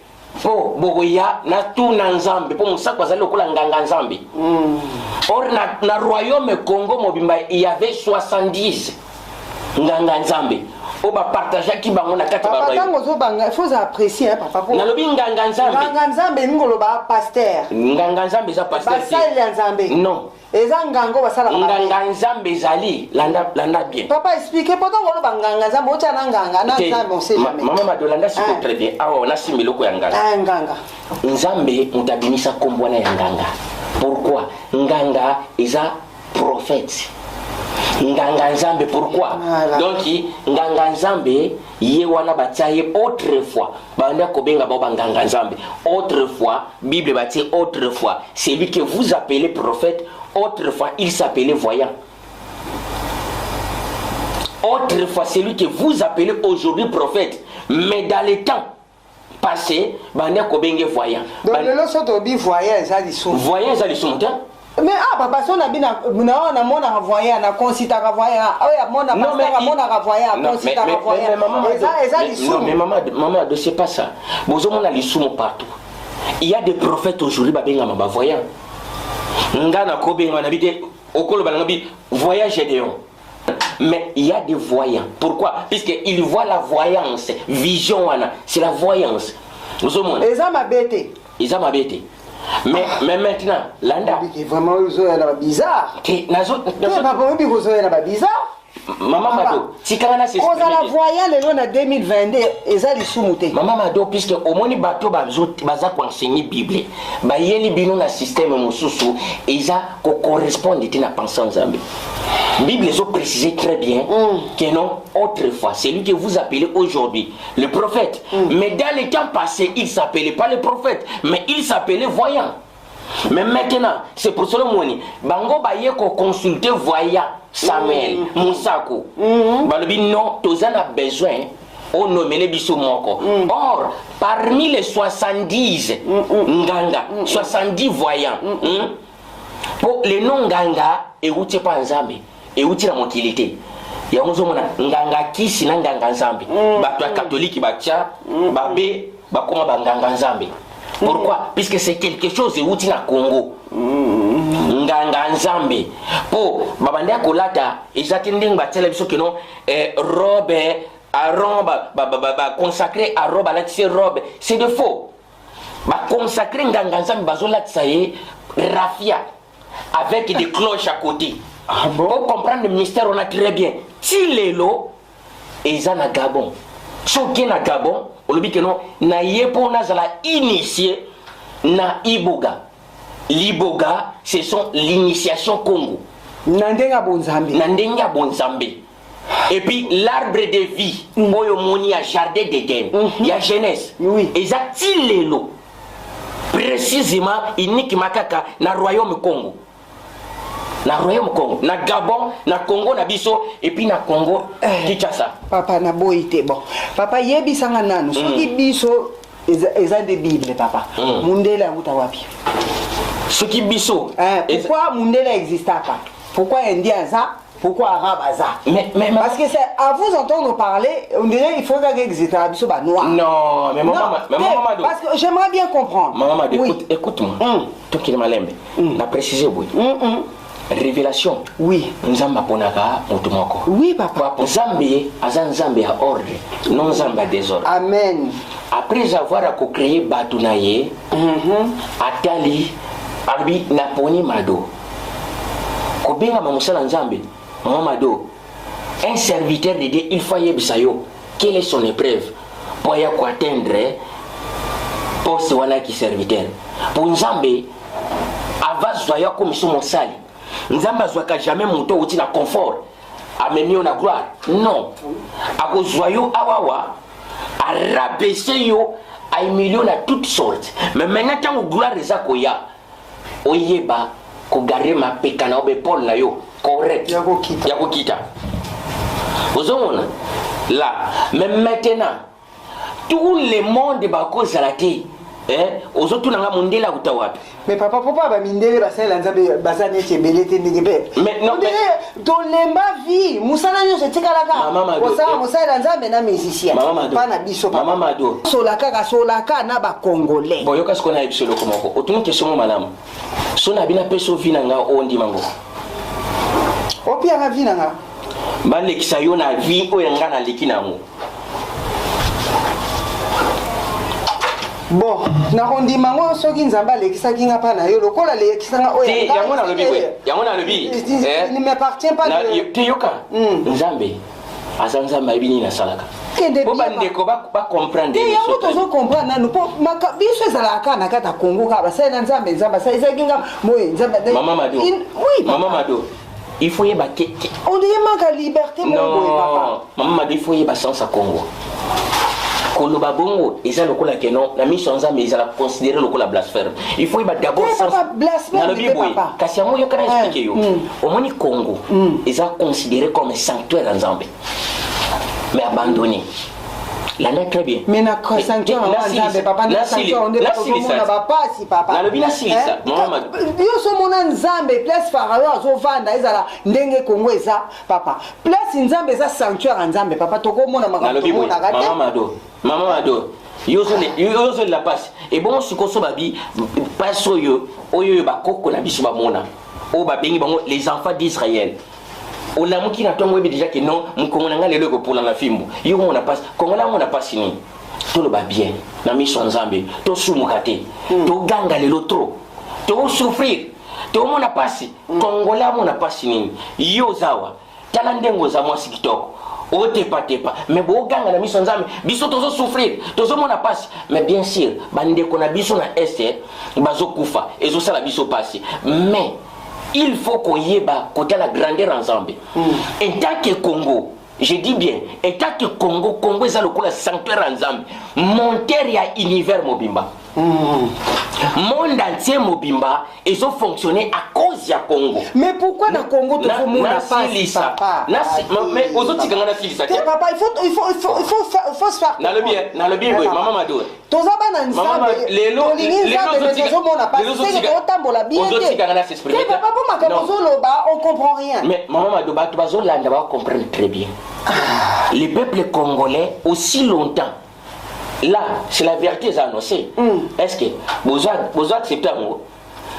po bogoya na tout na Nzambe po Musaku azali lokola nganga Nzambe. Or na royaume Congo mobimba il y avait 70 nganga Nzambe o ba partager ki bango na kati ba royaume. Papa ngo banga faut apprécier papa ko. Na lobi nganga Nzambe. Nganga Nzambe ngolo ba pasteur. Nganga Nzambe za pasteur. Basali Nzambe. Non. Eza ngango basala ba. Nganga Nzambe zali landa bien. Papa expliquez pourtant ngolo ba nganga Nzambe o tana nganga na Nzambe on sait jamais. Maman Madolanda c'est très bien. Awa on a similoko ya nganga. Nganga. Nzambe mutabinisa kombwana ya nganga. Pourquoi? Nganga eza prophète. Nganga Nzambe pourquoi? Donc nganga Nzambe ye wana bataye autrefois banda kobenga baba nganga Nzambe autrefois Bible batie autrefois c'est lui que vous appelez prophète autrefois il s'appelait voyant autrefois c'est lui que vous appelez aujourd'hui prophète mais dans les temps passés banda kobenga voyant donc le soto bi voyant ça dit sou voyant ça dit sou mais papa son na bina na mona voyant na consita ka voyant oya mona pasteur mona ka voyant consita ka voyant non mais maman de c'est pas ça bozo mona lisumo partout il y a des prophètes aujourd'hui babenga mama voyant ngana ko benga na bité okolo balanga bi voyant Gédéon mais il y a des voyants pourquoi puisque il voit la voyance vision wana c'est la voyance bozo mona ezama bete mais maintenant landa vraiment bizarre nazo papa bizarre Maman Mado, si quand on a cause à la voyant le long 2022 eza lisumuté. Maman Mado, puisque au moins les bateaux baza pour enseigner Bible, ba yeli bino na système mususu eza ko correspond à na pensée nzambe. Bible les a précisé très bien que non autrefois, celui que vous appelez aujourd'hui le prophète, mais dans les temps passés, il s'appelait pas le prophète, mais il s'appelait voyant. Mais maintenant, c'est pour cela que bango baye ko consulter voyant Samuel Moussako. Balobi non, tozan a besoin on nomme les biso moko. Or, parmi les 70 nganga, 70 voyants, pour les non nganga et outi pa nzambe, et outi la motilité. Ya onzo mona nganga kisi na nganga nzambe. Bato ya catholique batia, babe bakoma ba nganga nzambe. Pourquoi? Puisque c'est quelque chose de outil na Congo. Nganga nzambe. Po babande kolata ezatinding ba television que non robe Aaron consacré à robe la tisse robe, c'est de faux. Ba consacré nganga nzambe bazola tsaye rafia avec des cloches à côté. Ah bon? Pour comprendre le mystère on a très bien. Tilelo ezana Gabon. Choqué na Gabon. Olobi que non na yepo na zala initié na iboga. L'iboga ce sont l'initiation Congo. Nandenga bonzambe. Nandenga bonzambe. Et puis l'arbre de vie, oyo moni a jardin d'Éden, il y a Genèse. Oui. Exactement précisément iniki makaka na royaume Congo. Na royaume Congo, na Gabon, na Congo na biso et puis na Congo Kinshasa. Papa na boité bon. Papa yebi sanga nanu. Soki biso eza de Bible papa. Mundela uta wapi? Soki biso. Pourquoi Mundela existe pas? Pourquoi Indien ça? Pourquoi arabe ça? Mais parce que c'est à vous entendre parler, on dirait il faut qu'il existe à biso ba noir. Non, mais maman parce que j'aimerais bien comprendre. Maman écoute-moi. Toi qui es malembe. Na préciser boy. Révélation. Oui. Nzamba ponaka mutumoko. Oui papa. Nzambe azan nzambe à ordre, non nzamba désordre. Amen. Après avoir créé Batunaye, atali albi naponi mado. Kobenga mamusala nzambe, maman mado. Un serviteur de Dieu, il faut yebisayo. Quelle est son épreuve pour y atteindre poste wana qui serviteur. Pour nzambe avazoya comme son mosali. Nzamba zwaka jamais monto outi na confort amener na gloire non akozwayo awawa a rabaisser yo a humilier na toutes sortes mais maintenant tant gloire eza koya oyeba ko garder ma pekana obe Paul na yo correct ya kokita ozomona là mais maintenant tout le monde ba kozalate ozotu nanga mondela utawapi. Mais papa ba mindele basala nzambe bazane chebelete ndenge. Mais non mais dans lemba vie musala nyo se tikalaka. Osala musala nzambe na musicien. Pas na biso papa. Maman Mado. Solaka na ba congolais. Bon yoka skona ebisolo komoko. Otuni question malamu. Sona bina peso vina nga ondi mango. Opia nga vina nga. Ba lekisa yo na vie oyanga na lekina ngo. Bon, na rondi mango soki nzamba lekisa kinga pa na yo lokola lekisa nga oya. Yango na lobi we. Yango na lobi. Il ne m'appartient pas de te yoka. Nzambe. Azanza mabini na salaka. Po bande ko ba comprendre. Yango tozo comprendre nanu po biso ezalaka na kata Congo ka ba sai na nzambe nzamba sai kinga moye nzamba. Maman Mado. Oui, Maman Mado. Il faut y avoir. On dit manque la liberté mon papa. Maman Mado il faut y avoir sens à Congo. Koloba bongo eza lokola kenon na mission nzambe eza la considérer lokola blasphème. Il faut d'abord sens blasphème de papa. Kasi yango yo kana expliquer yo. Au moni Congo eza considéré comme un sanctuaire nzambe. Mais abandonné. Là très bien. Mais na sanctuaire nzambe papa na sanctuaire on est pas na ba si papa. Na lobi na silisa. Maman yo so mona nzambe place pharaon azovanda ezala ndenge Congo eza papa. Place nzambe eza sanctuaire nzambe papa tokomona makambo na gata. Maman Mado, yo la passe. Et bon, ce qu'on babi, passe oyo ba koko na biso ba mona. O ba bengi bango les enfants d'Israël. On a mouki na tongo déjà que non, mkongo nga lelo ko pour la fimbo. Yo on a passe, kongo na on a passe ni. To le ba bien, na mission nzambe, to sumukate, to ganga lelo trop. To souffrir. To mona passe, kongo la mona passe ni. Yo zawa. tala ndengo za mwasi kitoko otepa tepa mais boganga na miso nzambe biso tozo souffrir tozo mona passe mais bien sûr bandeko na biso na este bazo kufa ezo sala biso passe mais il faut qu'on yeba côté la grandeur ensemble et tant que Congo je dis bien et tant que Congo est le sanctuaire ensemble monter ya univers mobimba monde entier mobimba ils ont fonctionné à cause ya Congo. Mais pourquoi dans Congo tout le monde n'a pas papa? Mais aux autres quand on a fini ça. Papa, il faut se faire. Dans le bien oui, maman m'a dit. Tous abana nzambe. Les autres papa pour makabozo loba, on comprend rien. Mais maman m'a dit ba tu bazo landa ba comprendre très bien. Les peuples congolais aussi longtemps. Là, c'est la vérité annoncée. Est-ce que vous acceptez moi?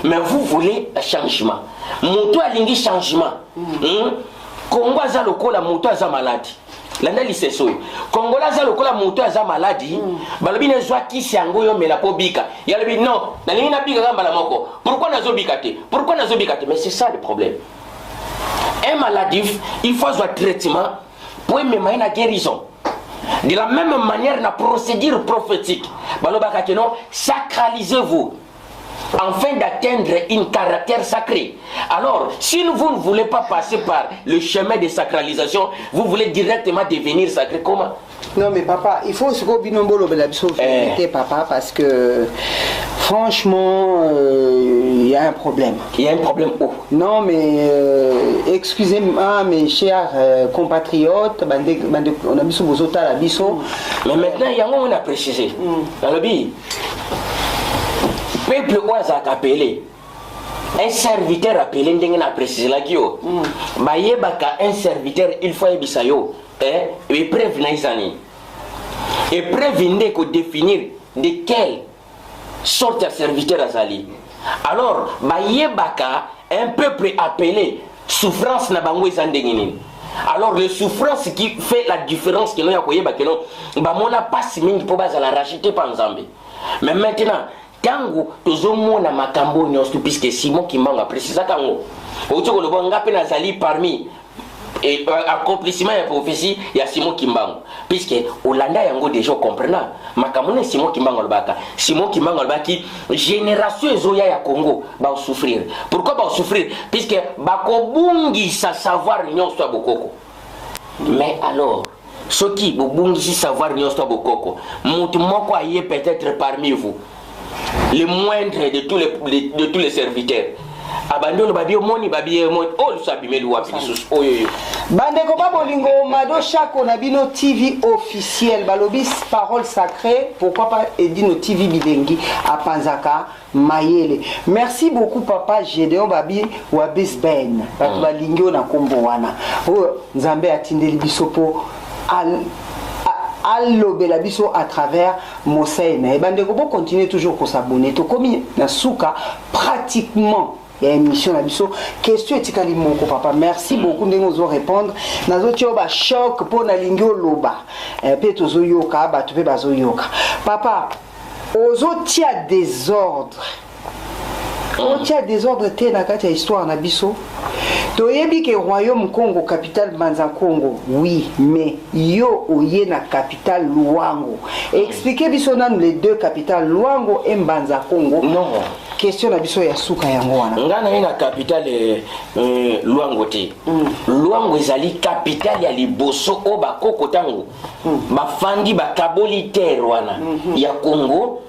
Mais vous voulez un changement. Moto a lingi changement. Congo a lokola moto a maladie. L'année lycée Congo a lokola moto a maladie. Balobi ne soit qui s'ango yo mais la pobika. Ya lobi non, na lingi na bika gamba la moko. Pourquoi na zobikate? Pourquoi na zobikate? Mais c'est ça le problème. Un maladif, il faut un traitement pour même une guérison. De la même manière, la procédure prophétique, sacralisez-vous afin d'atteindre un caractère sacré. Alors, si vous ne voulez pas passer par le chemin de sacralisation, vous voulez directement devenir sacré, comment? Non mais papa, il faut se vérité papa parce que franchement il y a un problème. Il y a un problème où? Non mais excusez-moi mes chers compatriotes, on a mis vos autres à la biso. Mais maintenant il y a un moment à préciser. Dans le bi, peuple oisa appelé. Un serviteur appelé ndenge na préciser la kio. Bayebaka un serviteur il faut ebisayo. Et preuve naïsani. Et preuve n'est que définir de quelle sorte de serviteur azali. Alors, bayebaka un peuple appelé souffrance na bango izandengini. Alors, le souffrance qui fait la différence que l'on a koyeba que non, ba mona passe mingi po bazala racheter par Nzambe. Mais maintenant, tango tozomona makambo nyonso puisque Simon Kimbangu a précisé kango. Otiko le bonga pe nazali parmi et accomplissement et prophétie il y a Simon Kimbangu puisque Hollanda yango déjà comprendre makamone Simon Kimbangu lobaka qui génération ezoya ya Congo ba souffrir. Pourquoi ba souffrir? Puisque ba kobungi sa savoir nyonso bokoko. Mais alors ce qui bobungi sa savoir nyonso bokoko mutu moko aye peut-être parmi vous le moindre de tous les serviteurs. Abandonne babio moni babie moni oh le sabimeli wapi lisusu oyoyo bandeko babolingo mado chako na bino TV officiel balobis parole sacrée pourquoi pas Edino TV bilengi à Panzaka Mayele. Merci beaucoup papa Gédéon babi wa Bisben bato balingio na kombo wana o Nzambe atindeli bisopo allobela biso à travers Mosena et bandeko bo continuer toujours ko s'abonner to komi na suka pratiquement il y a une émission là-bas. Question etikali moko papa. Merci beaucoup de nous répondre. Nazo tioba choc pour na lingio loba. Pe tozo yoka ba tupe bazo yoka. Papa, ozo tia désordre. On tia désordre te na kati ya histoire na biso. Toyebi ke royaume Congo capitale Banza Congo. Oui, mais yo oye na capitale Luango. Expliquez biso nan les deux capitales Luango et Banza Congo. Non. Question na biso ya suka yango wana. Ngana ina capitale Luango te. Luango ezali capitale ya liboso o bakoko tango. Bafandi bakaboli terre wana ya Congo.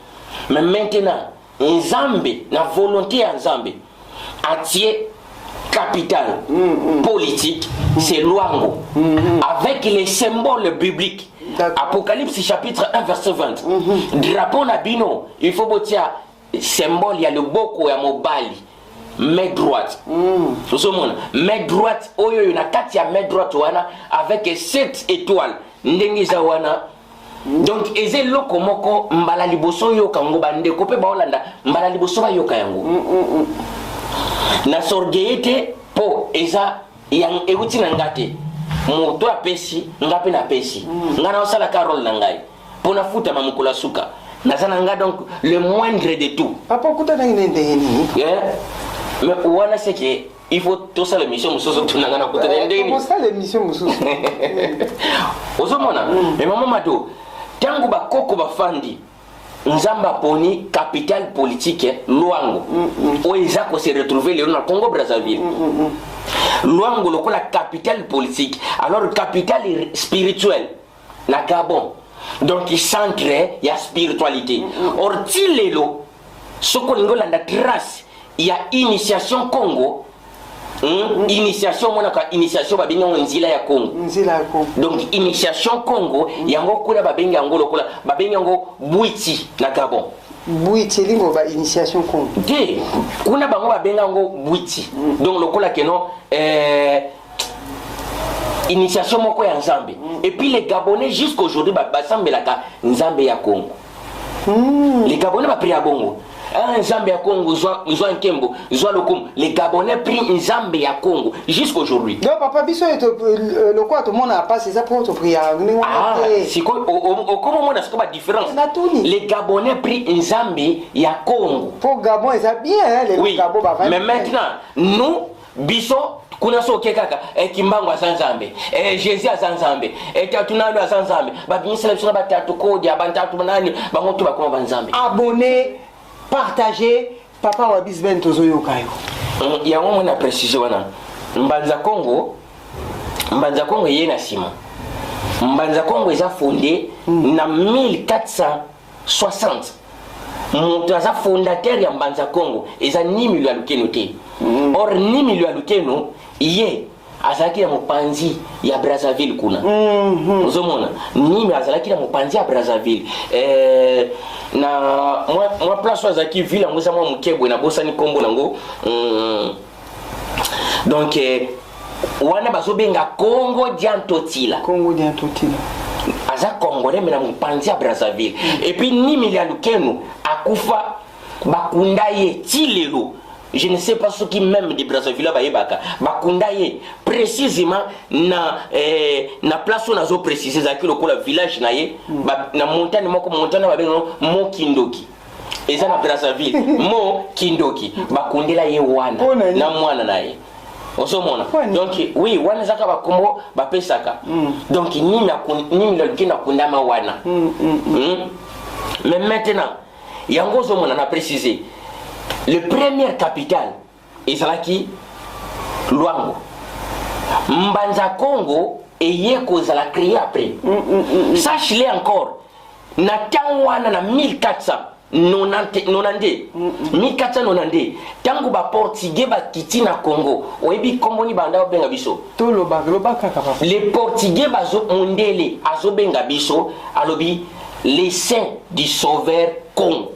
Mais maintenant Nzambe na volonté ya Nzambe atie capitale politique c'est Luango avec les symboles bibliques. Apocalypse chapitre 1 verset 20. Drapeau na bino il faut botia symbole il y a le boko ya mobali main droite main droite oyo na kati ya main droite wana avec 7 étoiles ndenge za wana donc eze loko moko mbala liboso yo kango bande ko pe ba Hollanda mbala liboso ba yoka yango na sorgete po eza yang ewuti na ngate moto apesi ngape na pesi ngana osala karol na ngai pona futa mamukula suka nazana donc le moindre de tout. Papa kuta na ndeni. Mais voilà c'est que il faut tout ça l'émission mususu tunanga na kutana ndeni comment ça l'émission mususu ozomona mais maman mato tangu bakoko bafandi nzamba poni capital politique Luango oeza ko se retrouver le na Congo Brazzaville Luango lokola capitale politique alors capitale spirituelle na Gabon donc il centre ya spiritualité or tilelo soko ngola nda trace ya initiation Congo initiation monaka initiation babinga nzila ya Congo donc initiation Congo yango kula babenga ngolo kula babenga ngo Bwiti na Gabon Bwiti lingo ba initiation Congo de kuna bango babenga ngo Bwiti donc lokola keno initiation moko ya Nzambe et puis les Gabonais jusqu'aujourd'hui basambelaka Nzambe ya Congo les Gabonais ba priya bongo Nzambe ya Congo zwa nkembo zwa lokum les Gabonais prient Nzambe ya Congo jusqu'aujourd'hui donc papa biso le quoi tout le monde a passé ça pour te prier c'est quoi comment on a ce différence les Gabonais prient Nzambe ya Congo pour Gabon ils a bien les oui. Gabon mais maintenant nous biso kuna so kekaka kimbango azanzambe Jésus azanzambe tatunalo azanzambe babinisa bisona batatu kodi abantatu nani bangoto bakoma banzambe abonné partager papa wa bisben tozoyoka yo yango mona préciser wana mbanza Congo yena sima mbanza Congo eza fondé na 1460 moto aza fondateur ya mbanza Congo eza Nimi Lwa Lukeno te or Nimi Lwa Lukeno ye azalaki na mopanzi ya Brazzaville kuna ozomona Nimi azalaki na mopanzi ya Brazzaville na moi place azalaki ville ngoza mwa mukebwe na bosani kombo nango donc wana bazobenga Congo Diantotila aza congolais mais na mopanzi ya Brazzaville et puis Nimi Lwa Lukeno akufa bakunda ye tilelo je ne sais pas ce qui même de Brazzaville bayebaka bakunda ye précisément na place où nazo préciser za kilo kola village na ye na montagne moko montagne babenga Mo Kindoki eza na Brazzaville Mo Kindoki bakundela ye wana na mwana na ye osomona donc oui wana zaka bakombo bapesaka donc Nimi Lwa Lukeno akundama wana mais maintenant yango zomona na préciser le premier capital ezalaki Luango mbanza Congo eye kozala créé après sache-le encore na tangwana na 1490 tango ba portugais bakiti na Congo oyebi komboni banda benga biso to loba kaka papa les portugais bazo mondele azobenga biso alobi les saints du sauveur Congo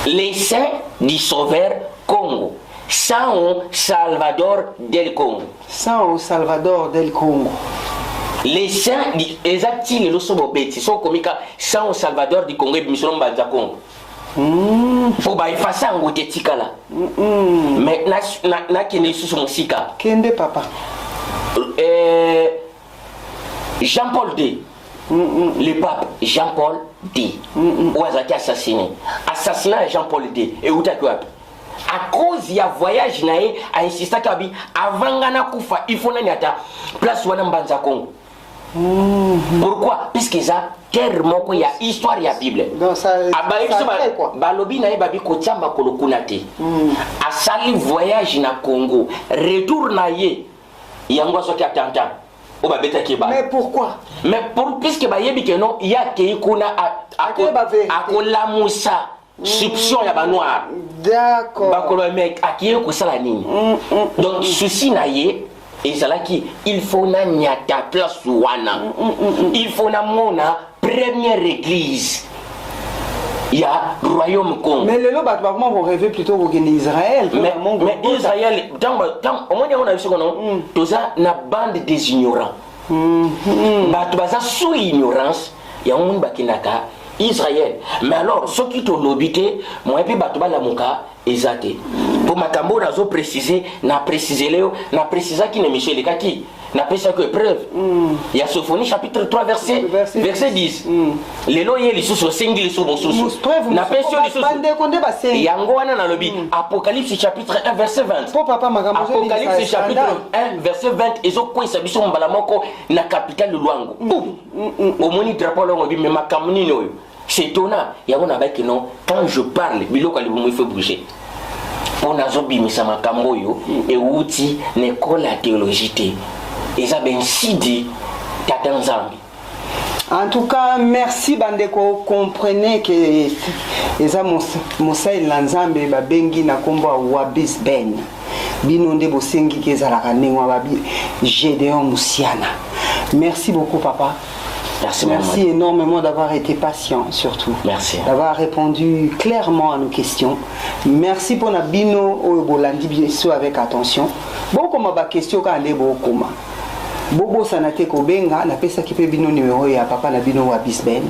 les saints du sauveur Congo San Salvador del Congo les saints exacti le sobo beti so komika San Salvador du Congo bimisolo mbanza Congo faut ba ifasa ngote tikala mais na kende susu musika kende papa Jean-Paul II le pape Jean-Paul II ou azaki assassiné Jean-Paul II et utaki wapi à cause ya voyage nae a insisté kabi avanga na kufa il faut nani ata place wana mbanza Congo pourquoi puisque ça terre moko ya histoire ya Bible donc ça balobi nae babi ko tiamba kolokuna te asali voyage na Congo retour na ye yango soki atanta o ba beta ke ba mais pourquoi mais puisque ba yebi ke non ya ke kuna akola musa soupçon ya ba noir d'accord bakolo mec akiye ko sala nini donc souci na ye ezalaki il faut na nyata place wana il faut na mona première église ya royaume Congo mais le lot comment vont rêver plutôt au Israël mais Israël dans au moins on a vu ce qu'on a tout ça na bande des ignorants batu baza sous ignorance ya on bakindaka Israël mais alors ce qui to lobité moi puis batu bala muka Exacté. Pour ma cambo nazo préciser, na préciser léo, na préciser qui ne Michel et kaki. Na pesa que preuve. Il y a Sophonie chapitre 3 verset 10. Les loyers les sous singles sous bon sous. Na pesa les sous. Yango wana na lobi Apocalypse chapitre 1 verset 20. Apocalypse chapitre 1 verset 20 ezo ko isabiso mbala moko na capitale Luango. Au moni drapeau longo bi me makamni no. C'est étonnant. Yango na ba que non quand je parle biloko ali bomo il faut bouger. On a zobi misama kamboyo et outi l'école la théologie. Et ça ben si dit Tatanzambi. En tout cas, merci Bandeko. Comprenez que Eza Moussa Lanzambe Babengi na kombo Wabis Ben. Binonde Bosengi Kezalaka Nengwa Babi Gédéon Moussiana. Merci beaucoup papa. Merci énormément d'avoir été patient surtout. Merci. D'avoir répondu clairement à nos questions. Merci pour la bino Obolandi Bieso avec attention. Bon comme ma question quand les beau comment. Bobo sanate ko benga na pesa kipe bino numéro ya papa na bino wa bisben.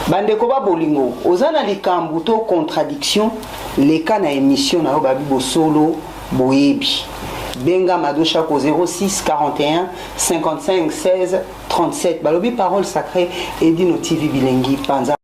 Bandeko ba bolingo. Ozana likambu to contradiction leka na émission na babi bo solo boyebi. Benga Madosha ko 06 41 55 16 37. Balobi parole sacrée et Dino TV Bilengi Panza